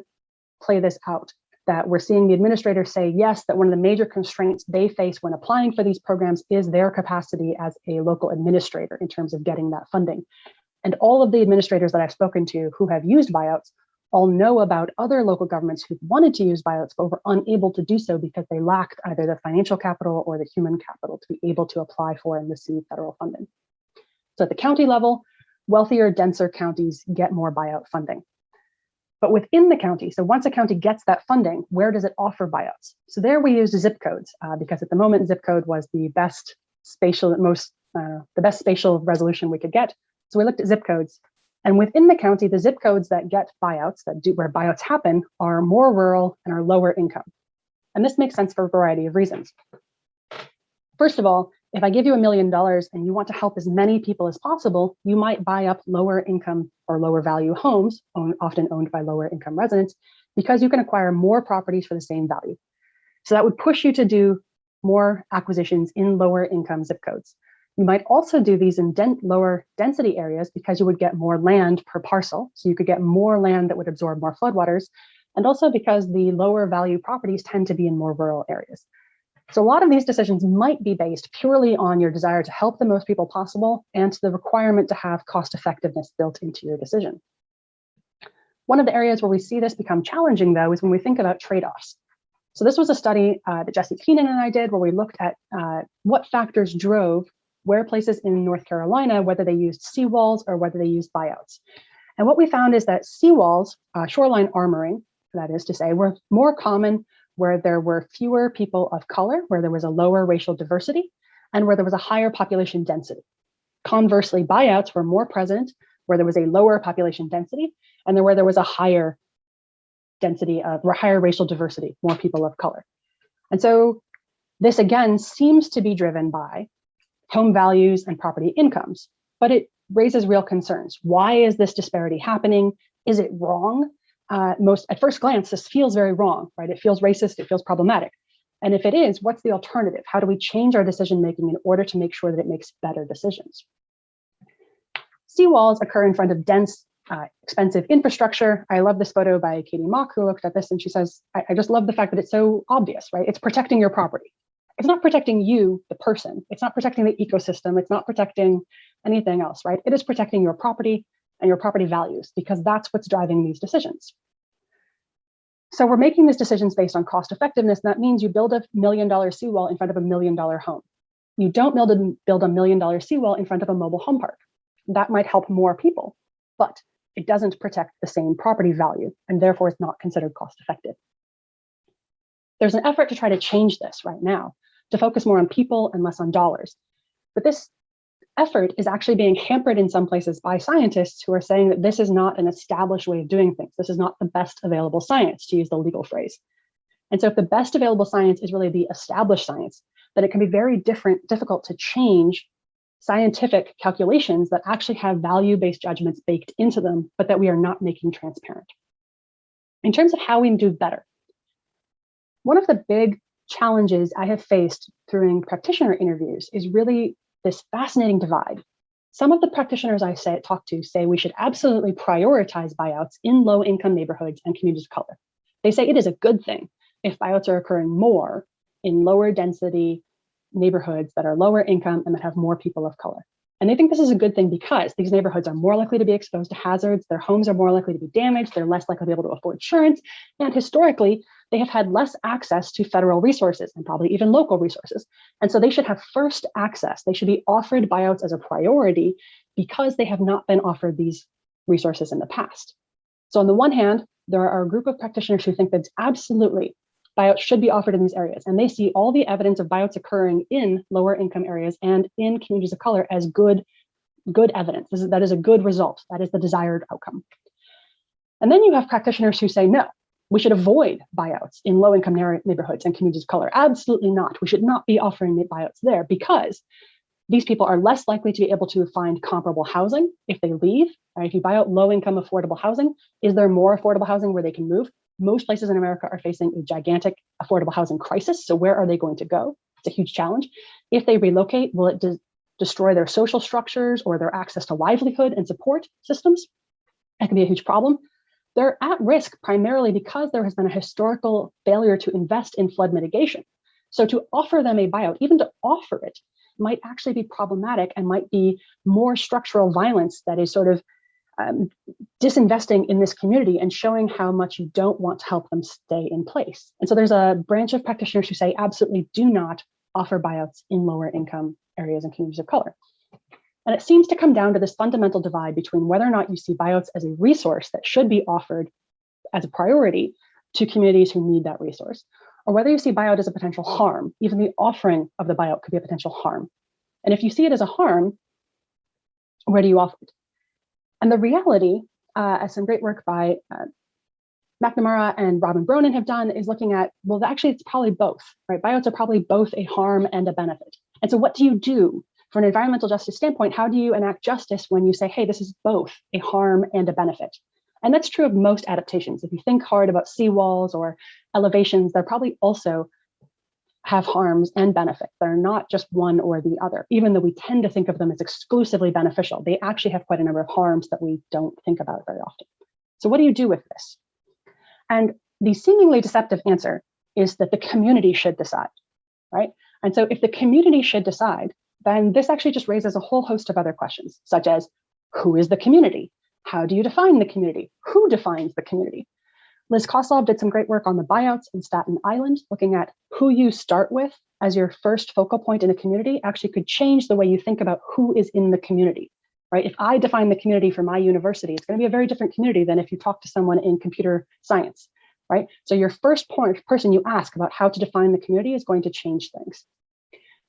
play this out, that we're seeing the administrators say, yes, that one of the major constraints they face when applying for these programs is their capacity as a local administrator in terms of getting that funding. And all of the administrators that I've spoken to who have used buyouts all know about other local governments who wanted to use buyouts but were unable to do so because they lacked either the financial capital or the human capital to be able to apply for and receive federal funding. So at the county level, wealthier, denser counties get more buyout funding. But within the county, so once a county gets that funding, where does it offer buyouts? So there we used zip codes because at the moment zip code was the best spatial, the best spatial resolution we could get. So we looked at zip codes. And within the county, the zip codes that get buyouts, where buyouts happen, are more rural and are lower income. And this makes sense for a variety of reasons. First of all, if I give you $1 million and you want to help as many people as possible, you might buy up lower income or lower value homes, often owned by lower income residents, because you can acquire more properties for the same value. So that would push you to do more acquisitions in lower income zip codes. You might also do these in lower density areas because you would get more land per parcel. So you could get more land that would absorb more floodwaters. And also because the lower value properties tend to be in more rural areas. So a lot of these decisions might be based purely on your desire to help the most people possible and the requirement to have cost effectiveness built into your decision. One of the areas where we see this become challenging, though, is when we think about trade-offs. So this was a study that Jesse Keenan and I did where we looked at what factors drove where places in North Carolina, whether they used seawalls or whether they used buyouts. And what we found is that seawalls, shoreline armoring, that is to say, were more common where there were fewer people of color, where there was a lower racial diversity, and where there was a higher population density. Conversely, buyouts were more present where there was a lower population density, and where there was a higher density of, or higher racial diversity, more people of color. And so this again seems to be driven by home values and property incomes, but it raises real concerns. Why is this disparity happening? Is it wrong? At first glance, this feels very wrong, right? It feels racist, it feels problematic. And if it is, what's the alternative? How do we change our decision-making in order to make sure that it makes better decisions? Seawalls occur in front of dense, expensive infrastructure. I love this photo by Katie Mock, who looked at this, and she says, I just love the fact that it's so obvious, right? It's protecting your property. It's not protecting you, the person. It's not protecting the ecosystem. It's not protecting anything else, right? It is protecting your property and your property values, because that's what's driving these decisions. So we're making these decisions based on cost effectiveness. And that means you build $1 million seawall in front of $1 million home. You don't build a $1 million seawall in front of a mobile home park. That might help more people, but it doesn't protect the same property value, and therefore it's not considered cost effective. There's an effort to try to change this right now, to focus more on people and less on dollars. But this effort is actually being hampered in some places by scientists who are saying that this is not an established way of doing things. This is not the best available science, to use the legal phrase. And so if the best available science is really the established science, then it can be very difficult to change scientific calculations that actually have value-based judgments baked into them, but that we are not making transparent. In terms of how we do better, one of the big challenges I have faced during practitioner interviews is really this fascinating divide Some of the practitioners I talk to say we should absolutely prioritize buyouts in low-income neighborhoods and communities of color. They say it is a good thing if buyouts are occurring more in lower density neighborhoods that are lower income and that have more people of color. And they think this is a good thing because these neighborhoods are more likely to be exposed to hazards, their homes are more likely to be damaged, they're less likely to be able to afford insurance, and historically, they have had less access to federal resources and probably even local resources. And so they should have first access. They should be offered buyouts as a priority because they have not been offered these resources in the past. So on the one hand, there are a group of practitioners who think that absolutely buyouts should be offered in these areas. And they see all the evidence of buyouts occurring in lower income areas and in communities of color as good evidence. That is a good result. That is the desired outcome. And then you have practitioners who say, no, we should avoid buyouts in low income neighborhoods and communities of color. Absolutely not. We should not be offering buyouts there because these people are less likely to be able to find comparable housing if they leave. Right? If you buy out low income affordable housing, is there more affordable housing where they can move? Most places in America are facing a gigantic affordable housing crisis. So where are they going to go? It's a huge challenge. If they relocate, will it destroy their social structures or their access to livelihood and support systems? That can be a huge problem. They're at risk primarily because there has been a historical failure to invest in flood mitigation. So to offer them a buyout, even to offer it, might actually be problematic and might be more structural violence that is sort of disinvesting in this community and showing how much you don't want to help them stay in place. And so there's a branch of practitioners who say absolutely do not offer buyouts in lower income areas and communities of color. And it seems to come down to this fundamental divide between whether or not you see buyouts as a resource that should be offered as a priority to communities who need that resource, or whether you see buyout as a potential harm. Even the offering of the buyout could be a potential harm. And if you see it as a harm, where do you offer it? And the reality, as some great work by McNamara and Robin Bronin have done, is looking at, well, actually, it's probably both, right? Buyouts are probably both a harm and a benefit. And so what do you do? From an environmental justice standpoint, how do you enact justice when you say, hey, this is both a harm and a benefit? And that's true of most adaptations. If you think hard about seawalls or elevations, they're probably also have harms and benefits. They're not just one or the other, even though we tend to think of them as exclusively beneficial. They actually have quite a number of harms that we don't think about very often. So what do you do with this? And the seemingly deceptive answer is that the community should decide, right? And so if the community should decide, then this actually just raises a whole host of other questions, such as who is the community? How do you define the community? Who defines the community? Liz Koslov did some great work on the buyouts in Staten Island, looking at who you start with as your first focal point in a community actually could change the way you think about who is in the community, right? If I define the community for my university, it's going to be a very different community than if you talk to someone in computer science, right? So your first person you ask about how to define the community is going to change things.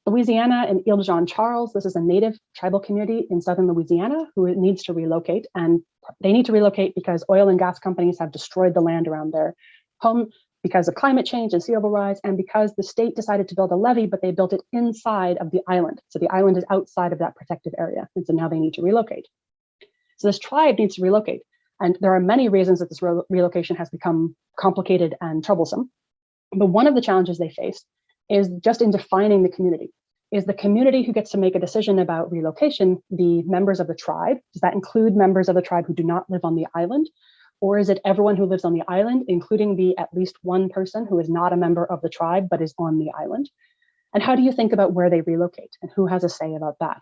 Louisiana and Ile de Jean Charles, this is a native tribal community in southern Louisiana who needs to relocate. And they need to relocate because oil and gas companies have destroyed the land around their home because of climate change and sea level rise, and because the state decided to build a levee, but they built it inside of the island. So the island is outside of that protective area. And so now they need to relocate. So this tribe needs to relocate. And there are many reasons that this relocation has become complicated and troublesome. But one of the challenges they face is just in defining the community. Is the community who gets to make a decision about relocation the members of the tribe? Does that include members of the tribe who do not live on the island? Or is it everyone who lives on the island, including the at least one person who is not a member of the tribe but is on the island? And how do you think about where they relocate and who has a say about that?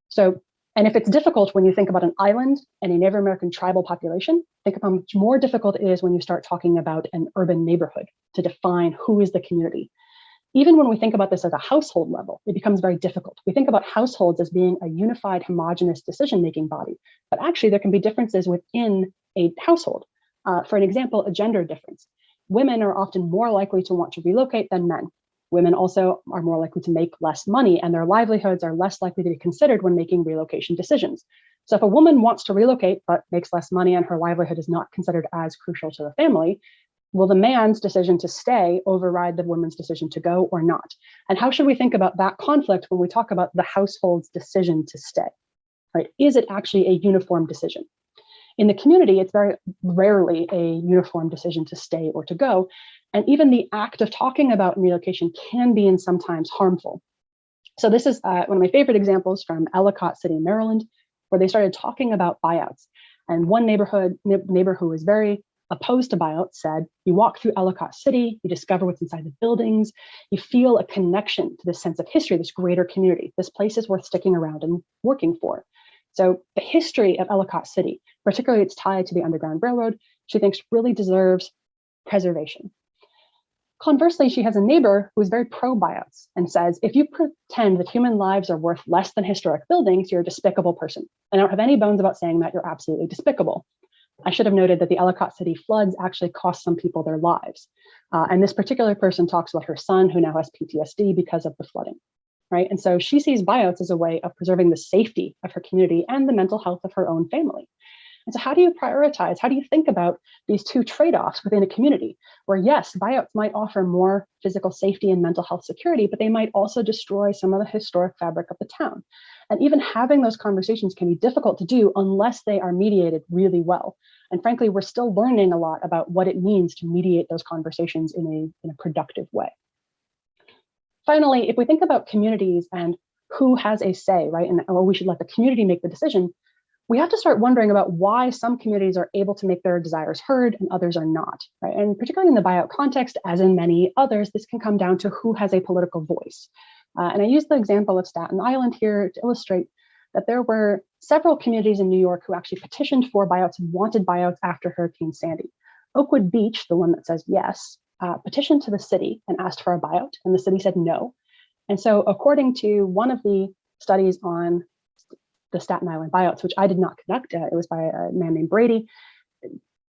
So, and if it's difficult when you think about an island and a Native American tribal population, think of how much more difficult it is when you start talking about an urban neighborhood to define who is the community. Even when we think about this at a household level, it becomes very difficult. We think about households as being a unified, homogenous decision-making body, but actually there can be differences within a household. For an example, a gender difference. Women are often more likely to want to relocate than men. Women also are more likely to make less money, and their livelihoods are less likely to be considered when making relocation decisions. So if a woman wants to relocate but makes less money and her livelihood is not considered as crucial to the family, will the man's decision to stay override the woman's decision to go or not? And how should we think about that conflict when we talk about the household's decision to stay, right? Is it actually a uniform decision? In the community, it's very rarely a uniform decision to stay or to go. And even the act of talking about relocation can be in sometimes harmful. So this is one of my favorite examples from Ellicott City, Maryland, where they started talking about buyouts. And one neighbor who was very opposed to buyouts said, you walk through Ellicott City, you discover what's inside the buildings, you feel a connection to this sense of history, this greater community. This place is worth sticking around and working for. So the history of Ellicott City, particularly its tie to the Underground Railroad, she thinks really deserves preservation. Conversely, she has a neighbor who is very pro buyouts and says, if you pretend that human lives are worth less than historic buildings, you're a despicable person. And I don't have any bones about saying that, you're absolutely despicable. I should have noted that the Ellicott City floods actually cost some people their lives. And this particular person talks about her son who now has PTSD because of the flooding, right? And so she sees buyouts as a way of preserving the safety of her community and the mental health of her own family. And so how do you prioritize? How do you think about these two trade-offs within a community where, yes, buyouts might offer more physical safety and mental health security, but they might also destroy some of the historic fabric of the town. And even having those conversations can be difficult to do unless they are mediated really well. And frankly, we're still learning a lot about what it means to mediate those conversations in a productive way. Finally, if we think about communities and who has a say, right, and or we should let the community make the decision, we have to start wondering about why some communities are able to make their desires heard and others are not, right? And particularly in the buyout context, as in many others, this can come down to who has a political voice. And I use the example of Staten Island here to illustrate that there were several communities in New York who actually petitioned for buyouts and wanted buyouts after Hurricane Sandy. Oakwood Beach, the one that says yes, petitioned to the city and asked for a buyout, and the city said no. And so according to one of the studies on the Staten Island buyouts, which I did not conduct, it was by a man named Brady,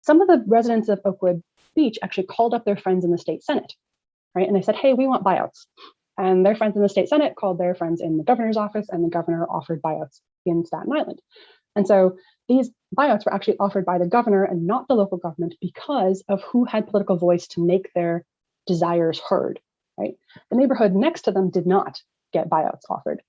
some of the residents of Oakwood Beach actually called up their friends in the state Senate, right? And they said, hey, we want buyouts. And their friends in the state Senate called their friends in the governor's office, and the governor offered buyouts in Staten Island. And so these buyouts were actually offered by the governor and not the local government because of who had political voice to make their desires heard, right? The neighborhood next to them did not get buyouts offered.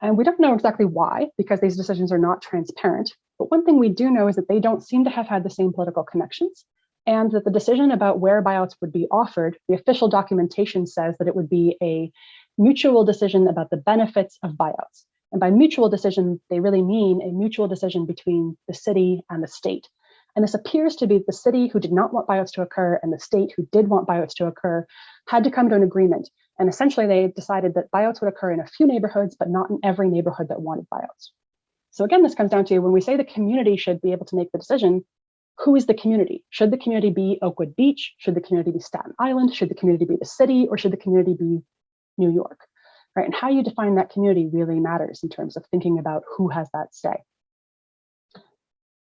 And we don't know exactly why, because these decisions are not transparent. But one thing we do know is that they don't seem to have had the same political connections, and that the decision about where buyouts would be offered, the official documentation says that it would be a mutual decision about the benefits of buyouts. And by mutual decision, they really mean a mutual decision between the city and the state. And this appears to be the city who did not want buyouts to occur and the state who did want buyouts to occur had to come to an agreement. And essentially they decided that buyouts would occur in a few neighborhoods, but not in every neighborhood that wanted buyouts. So again, this comes down to when we say the community should be able to make the decision, who is the community? Should the community be Oakwood Beach? Should the community be Staten Island? Should the community be the city? Or should the community be New York? Right? And how you define that community really matters in terms of thinking about who has that say.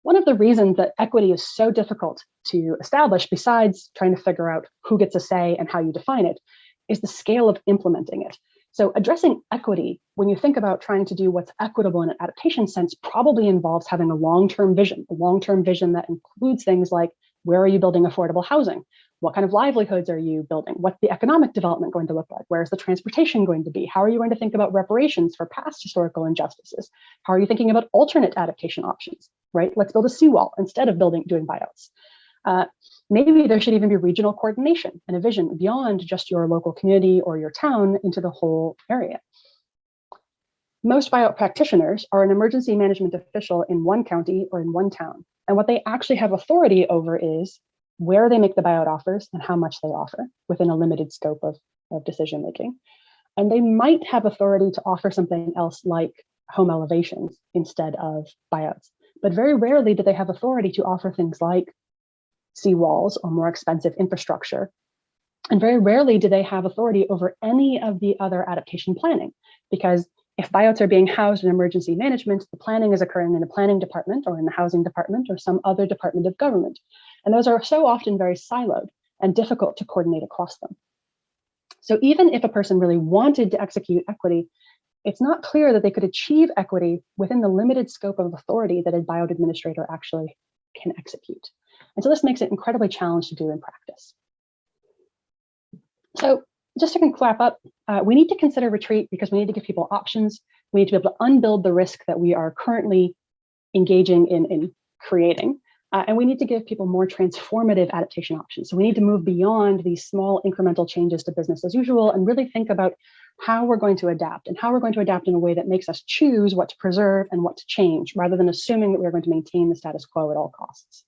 One of the reasons that equity is so difficult to establish, besides trying to figure out who gets a say and how you define it, is the scale of implementing it. So addressing equity, when you think about trying to do what's equitable in an adaptation sense, probably involves having a long-term vision that includes things like, where are you building affordable housing? What kind of livelihoods are you building? What's the economic development going to look like? Where's the transportation going to be? How are you going to think about reparations for past historical injustices? How are you thinking about alternate adaptation options, right? Let's build a seawall instead of doing buyouts. Maybe there should even be regional coordination and a vision beyond just your local community or your town into the whole area. Most buyout practitioners are an emergency management official in one county or in one town. And what they actually have authority over is where they make the buyout offers and how much they offer within a limited scope of decision making. And they might have authority to offer something else like home elevations instead of buyouts. But very rarely do they have authority to offer things like seawalls or more expensive infrastructure. And very rarely do they have authority over any of the other adaptation planning, because if buyouts are being housed in emergency management, the planning is occurring in the planning department or in the housing department or some other department of government. And those are so often very siloed and difficult to coordinate across them. So even if a person really wanted to execute equity, it's not clear that they could achieve equity within the limited scope of authority that a buyout administrator actually can execute. And so this makes it incredibly challenging to do in practice. So just to wrap up, we need to consider retreat because we need to give people options. We need to be able to unbuild the risk that we are currently engaging in creating. And we need to give people more transformative adaptation options. So we need to move beyond these small incremental changes to business as usual and really think about how we're going to adapt and how we're going to adapt in a way that makes us choose what to preserve and what to change, rather than assuming that we're going to maintain the status quo at all costs.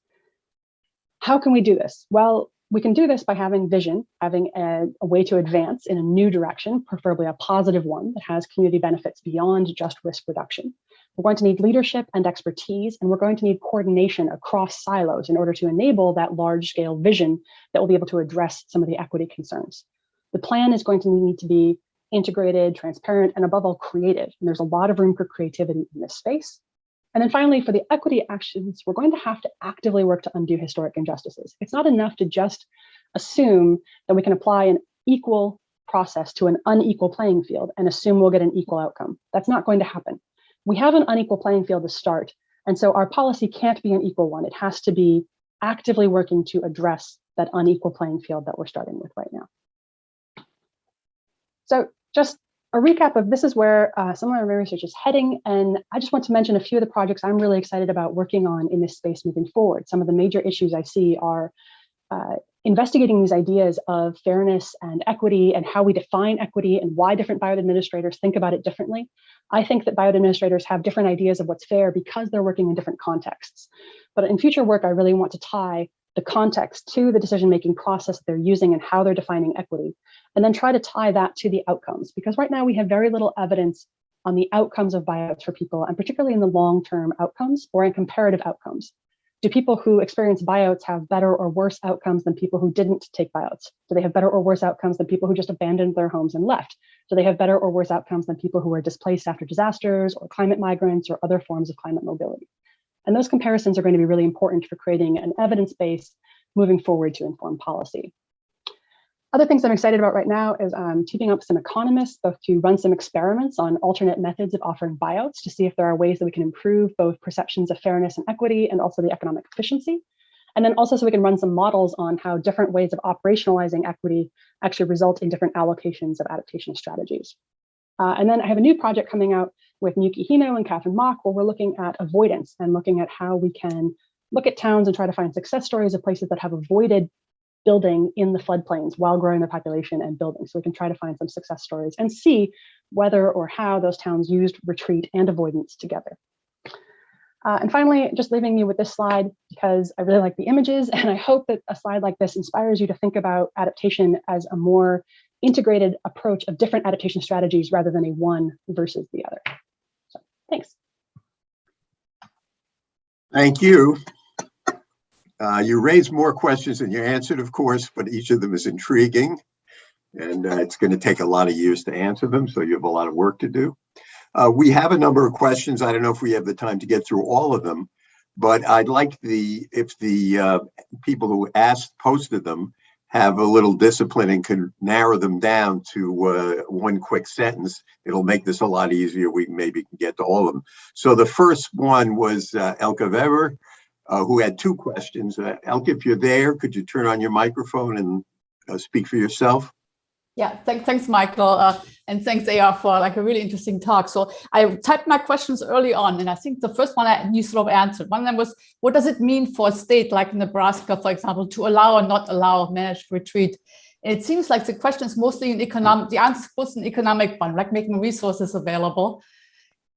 How can we do this? Well, we can do this by having vision, having a way to advance in a new direction, preferably a positive one that has community benefits beyond just risk reduction. We're going to need leadership and expertise, and we're going to need coordination across silos in order to enable that large-scale vision that will be able to address some of the equity concerns. The plan is going to need to be integrated, transparent, and above all, creative. And there's a lot of room for creativity in this space. And then finally, for the equity actions, we're going to have to actively work to undo historic injustices. It's not enough to just assume that we can apply an equal process to an unequal playing field and assume we'll get an equal outcome. That's not going to happen. We have an unequal playing field to start, and so our policy can't be an equal one. It has to be actively working to address that unequal playing field that we're starting with right now. So just a recap of this is where some of my research is heading, and I just want to mention a few of the projects I'm really excited about working on in this space moving forward. Some of the major issues I see are investigating these ideas of fairness and equity and how we define equity and why different buyout administrators think about it differently. I think that buyout administrators have different ideas of what's fair because they're working in different contexts. But in future work, I really want to tie the context to the decision-making process they're using and how they're defining equity, and then try to tie that to the outcomes. Because right now we have very little evidence on the outcomes of buyouts for people, and particularly in the long-term outcomes or in comparative outcomes. Do people who experience buyouts have better or worse outcomes than people who didn't take buyouts? Do they have better or worse outcomes than people who just abandoned their homes and left? Do they have better or worse outcomes than people who were displaced after disasters or climate migrants or other forms of climate mobility? And those comparisons are going to be really important for creating an evidence base moving forward to inform policy. Other things I'm excited about right now is teaming up some economists, both to run some experiments on alternate methods of offering buyouts to see if there are ways that we can improve both perceptions of fairness and equity and also the economic efficiency. And then also so we can run some models on how different ways of operationalizing equity actually result in different allocations of adaptation strategies. And then I have a new project coming out with Miyuki Hino and Catherine Mock, where we're looking at avoidance and looking at how we can look at towns and try to find success stories of places that have avoided building in the floodplains while growing their population and building. So we can try to find some success stories and see whether or how those towns used retreat and avoidance together. And finally, just leaving you with this slide because I really like the images, and I hope that a slide like this inspires you to think about adaptation as a more integrated approach of different adaptation strategies rather than a one versus the other. So thanks. Thank you. You raised more questions than you answered, of course, but each of them is intriguing, and it's going to take a lot of years to answer them, so you have a lot of work to do. We have a number of questions. I don't know if we have the time to get through all of them, but I'd like if the people who posted them have a little discipline and can narrow them down to one quick sentence, it'll make this a lot easier. We maybe can get to all of them. So the first one was Elke Weber, who had two questions. Elke, if you're there, could you turn on your microphone and speak for yourself? Yeah, thanks, Michael, and thanks, AR, for like a really interesting talk. So I typed my questions early on, and I think the first one you sort of answered. One of them was, what does it mean for a state like Nebraska, for example, to allow or not allow managed retreat? And it seems like the question is mostly an economic, the answer was an economic one, like making resources available.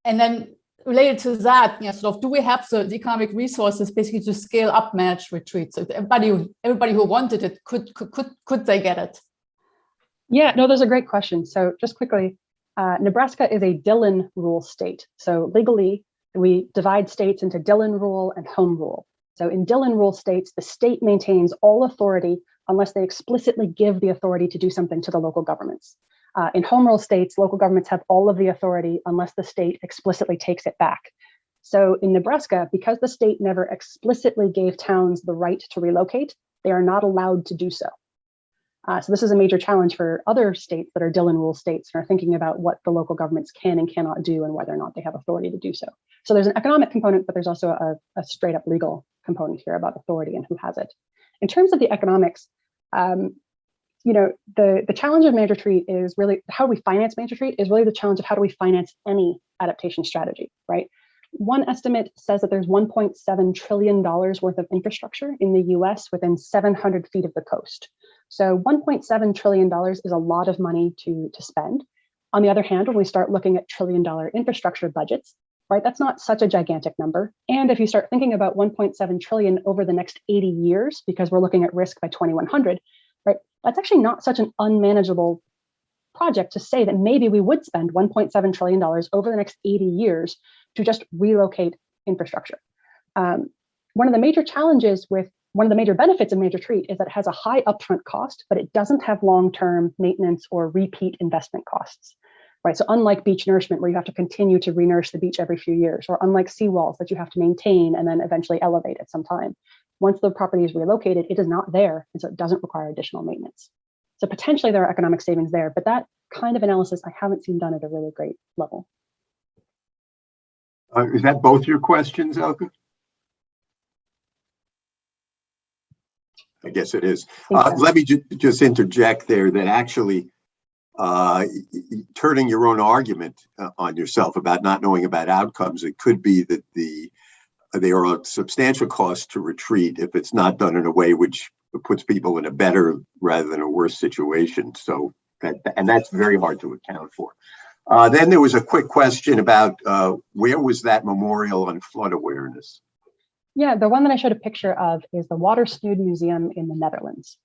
And then related to that, you know, sort of, do we have the economic resources basically to scale up managed retreats? So everybody who wanted it, could they get it? Yeah, no, those are great questions. So just quickly, Nebraska is a Dillon rule state. So legally, we divide states into Dillon rule and home rule. So in Dillon rule states, the state maintains all authority unless they explicitly give the authority to do something to the local governments. In home rule states, local governments have all of the authority unless the state explicitly takes it back. So in Nebraska, because the state never explicitly gave towns the right to relocate, they are not allowed to do so. So this is a major challenge for other states that are Dillon rule states and are thinking about what the local governments can and cannot do and whether or not they have authority to do so. So there's an economic component, but there's also a straight up legal component here about authority and who has it. In terms of the economics, you know, the challenge of managed retreat is really how we finance managed retreat is really the challenge of how do we finance any adaptation strategy, right? One estimate says that there's $1.7 trillion worth of infrastructure in the US within 700 feet of the coast. So $1.7 trillion is a lot of money to spend. On the other hand, when we start looking at trillion-dollar infrastructure budgets, right, that's not such a gigantic number. And if you start thinking about 1.7 trillion over the next 80 years, because we're looking at risk by 2100, right, that's actually not such an unmanageable project to say that maybe we would spend $1.7 trillion over the next 80 years to just relocate infrastructure. One of the major challenges with one of the major benefits of Major Treat is that it has a high upfront cost, but it doesn't have long-term maintenance or repeat investment costs, right? So unlike beach nourishment, where you have to continue to re-nourish the beach every few years, or unlike seawalls that you have to maintain and then eventually elevate at some time, once the property is relocated, it is not there, and so it doesn't require additional maintenance. So potentially there are economic savings there, but that kind of analysis I haven't seen done at a really great level. Is that both your questions, Elke? I guess it is. Let me just interject there that actually turning your own argument on yourself about not knowing about outcomes, it could be that there are substantial costs to retreat if it's not done in a way which puts people in a better rather than a worse situation. So and that's very hard to account for. Then there was a quick question about where was that memorial on flood awareness? Yeah, the one that I showed a picture of is the Watersnood Museum in the Netherlands.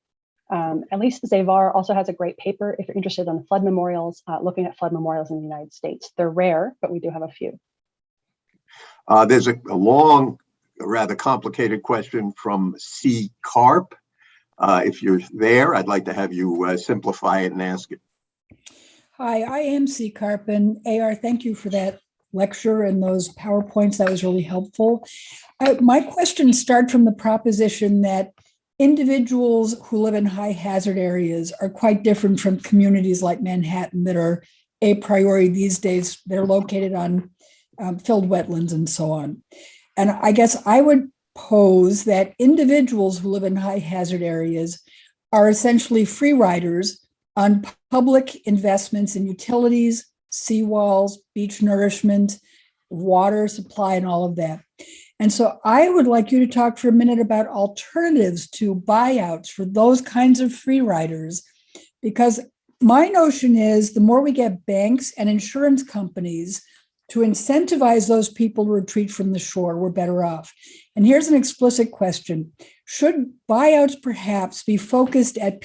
Elise Zevar also has a great paper if you're interested in flood memorials, looking at flood memorials in the United States. They're rare, but we do have a few. There's a long, rather complicated question from C. Carp. If you're there, I'd like to have you simplify it and ask it. Hi, I am C. Carp, and AR, thank you for that lecture and those PowerPoints. That was really helpful. My questions start from the proposition that individuals who live in high hazard areas are quite different from communities like Manhattan that are a priori these days. They're located on filled wetlands and so on. And I guess I would pose that individuals who live in high hazard areas are essentially free riders on public investments in utilities, seawalls, beach nourishment, water supply, and all of that. And so I would like you to talk for a minute about alternatives to buyouts for those kinds of free riders, because my notion is the more we get banks and insurance companies to incentivize those people to retreat from the shore, we're better off. And here's an explicit question. Should buyouts perhaps be focused at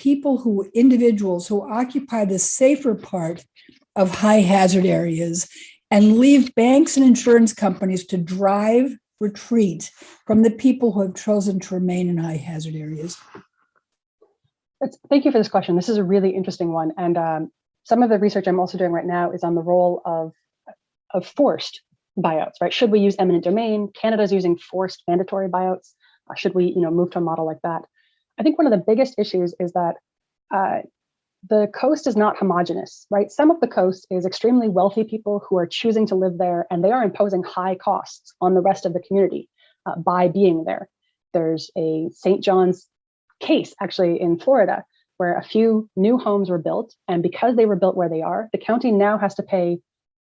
individuals who occupy the safer part of high hazard areas and leave banks and insurance companies to drive retreat from the people who have chosen to remain in high hazard areas? Thank you for this question. This is a really interesting one. And some of the research I'm also doing right now is on the role of forced buyouts, right? Should we use eminent domain? Canada's using forced mandatory buyouts. Should we, move to a model like that? I think one of the biggest issues is that the coast is not homogenous, right? Some of the coast is extremely wealthy people who are choosing to live there, and they are imposing high costs on the rest of the community by being there. There's a St. John's case actually in Florida where a few new homes were built, and because they were built where they are, the county now has to pay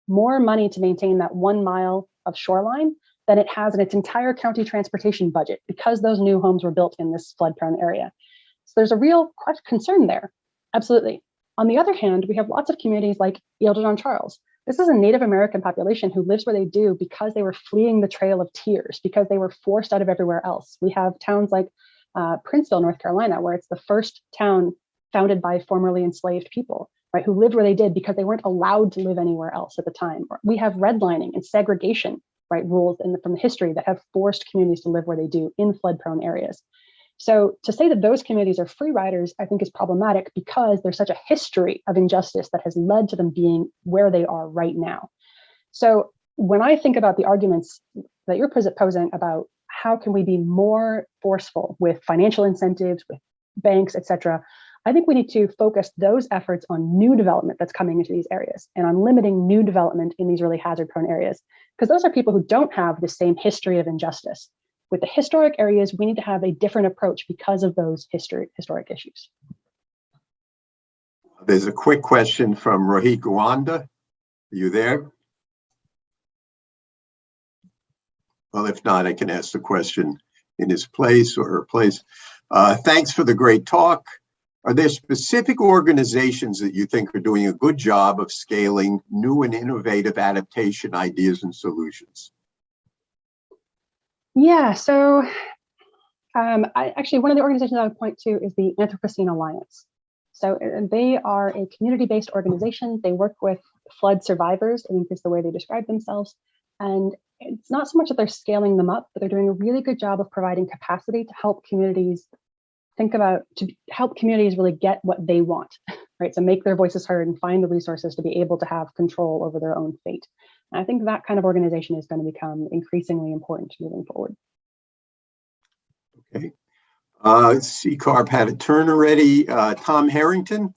more money to maintain that 1 mile of shoreline than it has in its entire county transportation budget because those new homes were built in this flood-prone area. So there's a real concern there. Absolutely. On the other hand, we have lots of communities like Ile de Jean Charles. This is a Native American population who lives where they do because they were fleeing the Trail of Tears, because they were forced out of everywhere else. We have towns like Princeville, North Carolina, where it's the first town founded by formerly enslaved people, right, who lived where they did because they weren't allowed to live anywhere else at the time. We have redlining and segregation, right, rules from the history that have forced communities to live where they do in flood-prone areas. So to say that those communities are free riders, I think is problematic because there's such a history of injustice that has led to them being where they are right now. So when I think about the arguments that you're posing about how can we be more forceful with financial incentives, with banks, et cetera, I think we need to focus those efforts on new development that's coming into these areas and on limiting new development in these really hazard-prone areas, because those are people who don't have the same history of injustice. With the historic areas, we need to have a different approach because of those historic issues. There's a quick question from Rohit Gawanda. Are you there? Well, if not, I can ask the question in his place or her place. Thanks for the great talk. Are there specific organizations that you think are doing a good job of scaling new and innovative adaptation ideas and solutions? Yeah, so actually, one of the organizations I would point to is the Anthropocene Alliance. So they are a community-based organization. They work with flood survivors, I think is the way they describe themselves. And it's not so much that they're scaling them up, but they're doing a really good job of providing capacity to help communities really get what they want, right? So make their voices heard and find the resources to be able to have control over their own fate. And I think that kind of organization is going to become increasingly important moving forward. Okay. C-Carp had a turn already. Tom Harrington.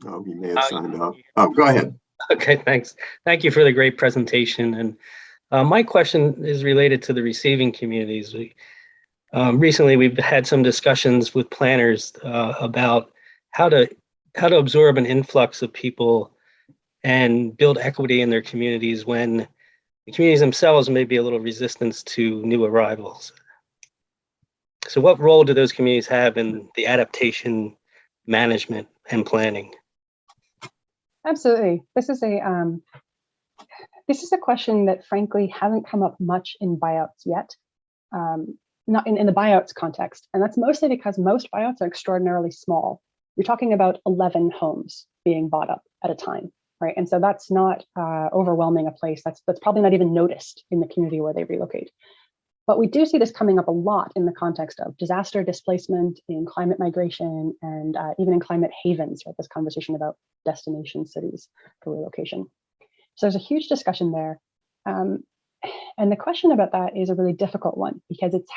Oh, he may have signed up. Oh, go ahead. Okay, thanks. Thank you for the great presentation. And my question is related to the receiving communities. Recently, we've had some discussions with planners about how to absorb an influx of people and build equity in their communities when the communities themselves may be a little resistant to new arrivals. So what role do those communities have in the adaptation management and planning? Absolutely. This is a question that frankly hasn't come up much in buyouts yet, not in the buyouts context. And that's mostly because most buyouts are extraordinarily small. You're talking about 11 homes being bought up at a time, right? And so that's not overwhelming a place. That's probably not even noticed in the community where they relocate. But we do see this coming up a lot in the context of disaster displacement, in climate migration, and even in climate havens, right? This conversation about destination cities for relocation. So there's a huge discussion there. And the question about that is a really difficult one because it's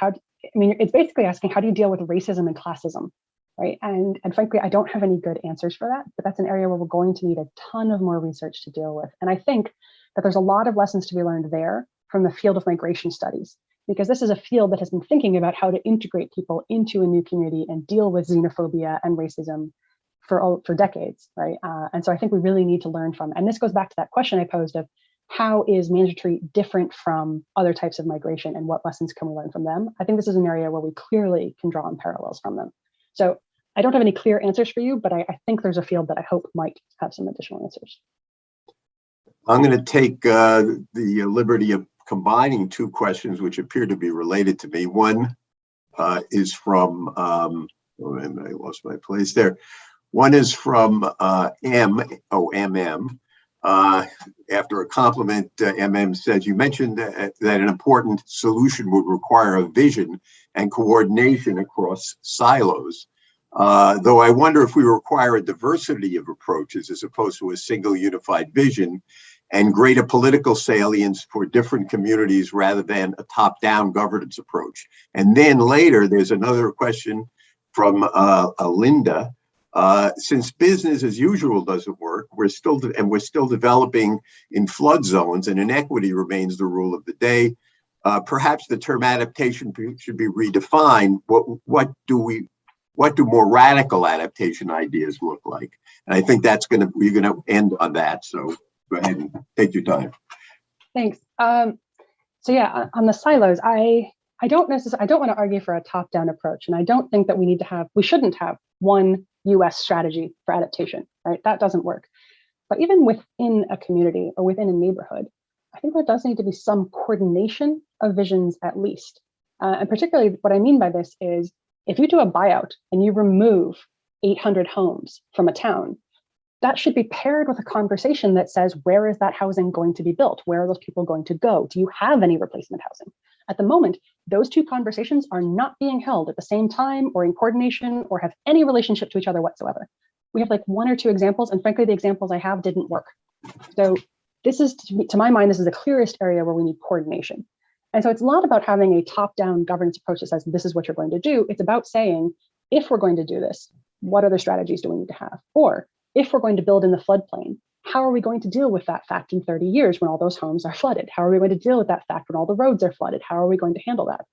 basically asking, how do you deal with racism and classism, right? And frankly, I don't have any good answers for that, but that's an area where we're going to need a ton of more research to deal with. And I think that there's a lot of lessons to be learned there from the field of migration studies, because this is a field that has been thinking about how to integrate people into a new community and deal with xenophobia and racism for decades, right? And so I think we really need to learn from, and this goes back to that question I posed of how is managed retreat different from other types of migration and what lessons can we learn from them? I think this is an area where we clearly can draw on parallels from them. So I don't have any clear answers for you, but I think there's a field that I hope might have some additional answers. I'm going to take the liberty of combining two questions which appear to be related to me. One is from, I lost my place there. One is from MMM. After a compliment, MM says, you mentioned that an important solution would require a vision and coordination across silos. Though I wonder if we require a diversity of approaches as opposed to a single unified vision and greater political salience for different communities rather than a top-down governance approach. And then later, there's another question from Linda. Since business as usual doesn't work, we're still developing in flood zones, and inequity remains the rule of the day. Perhaps the term adaptation should be redefined. What do more radical adaptation ideas look like? And I think we're gonna end on that. So go ahead and take your time. Thanks. So yeah, on the silos, I don't want to argue for a top-down approach, and I don't think that we shouldn't have one US strategy for adaptation, right? That doesn't work. But even within a community or within a neighborhood, I think there does need to be some coordination of visions at least. And particularly what I mean by this is if you do a buyout and you remove 800 homes from a town, that should be paired with a conversation that says, where is that housing going to be built? Where are those people going to go? Do you have any replacement housing? At the moment, those two conversations are not being held at the same time or in coordination or have any relationship to each other whatsoever. We have like one or two examples, and frankly, the examples I have didn't work. So this is, to my mind, this is the clearest area where we need coordination. And so it's not about having a top-down governance approach that says, this is what you're going to do. It's about saying, if we're going to do this, what other strategies do we need to have? Or if we're going to build in the floodplain, how are we going to deal with that fact in 30 years when all those homes are flooded? How are we going to deal with that fact when all the roads are flooded? How are we going to handle that?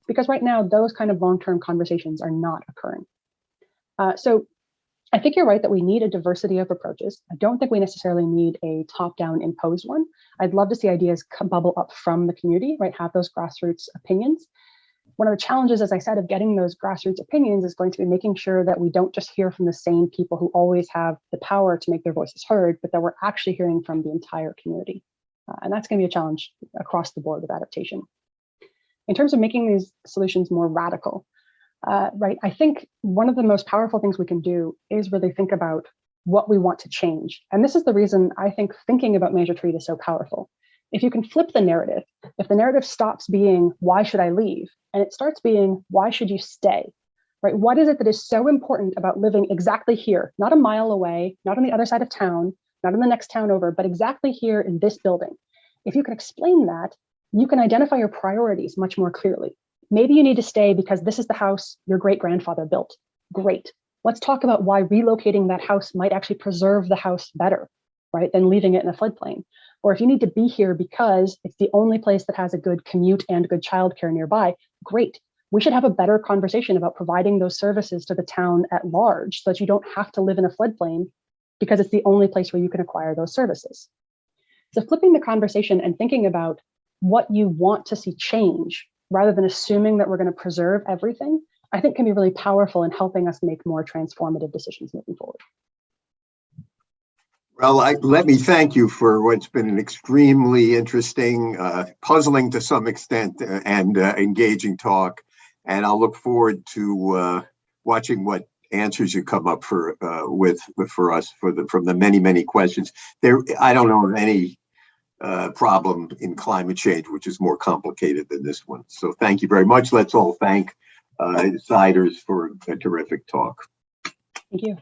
Because right now, those kind of long-term conversations are not occurring. So I think you're right that we need a diversity of approaches. I don't think we necessarily need a top-down imposed one. I'd love to see ideas bubble up from the community, right? Have those grassroots opinions. One of the challenges, as I said, of getting those grassroots opinions is going to be making sure that we don't just hear from the same people who always have the power to make their voices heard, but that we're actually hearing from the entire community. And that's going to be a challenge across the board with adaptation. In terms of making these solutions more radical, right, I think one of the most powerful things we can do is really think about what we want to change. And this is the reason I think thinking about Major Treat is so powerful. If you can flip the narrative, if the narrative stops being, why should I leave? And it starts being, why should you stay? Right? What is it that is so important about living exactly here, not a mile away, not on the other side of town, not in the next town over, but exactly here in this building? If you can explain that, you can identify your priorities much more clearly. Maybe you need to stay because this is the house your great-grandfather built. Great. Let's talk about why relocating that house might actually preserve the house better, right, than leaving it in a floodplain. Or if you need to be here because it's the only place that has a good commute and good childcare nearby, great. We should have a better conversation about providing those services to the town at large so that you don't have to live in a floodplain because it's the only place where you can acquire those services. So flipping the conversation and thinking about what you want to see change rather than assuming that we're going to preserve everything, I think can be really powerful in helping us make more transformative decisions moving forward. Well, let me thank you for what's been an extremely interesting, puzzling to some extent, and engaging talk. And I'll look forward to watching what answers you come up with for us from the many questions. I don't know of any problem in climate change which is more complicated than this one. So thank you very much. Let's all thank Siders for a terrific talk. Thank you.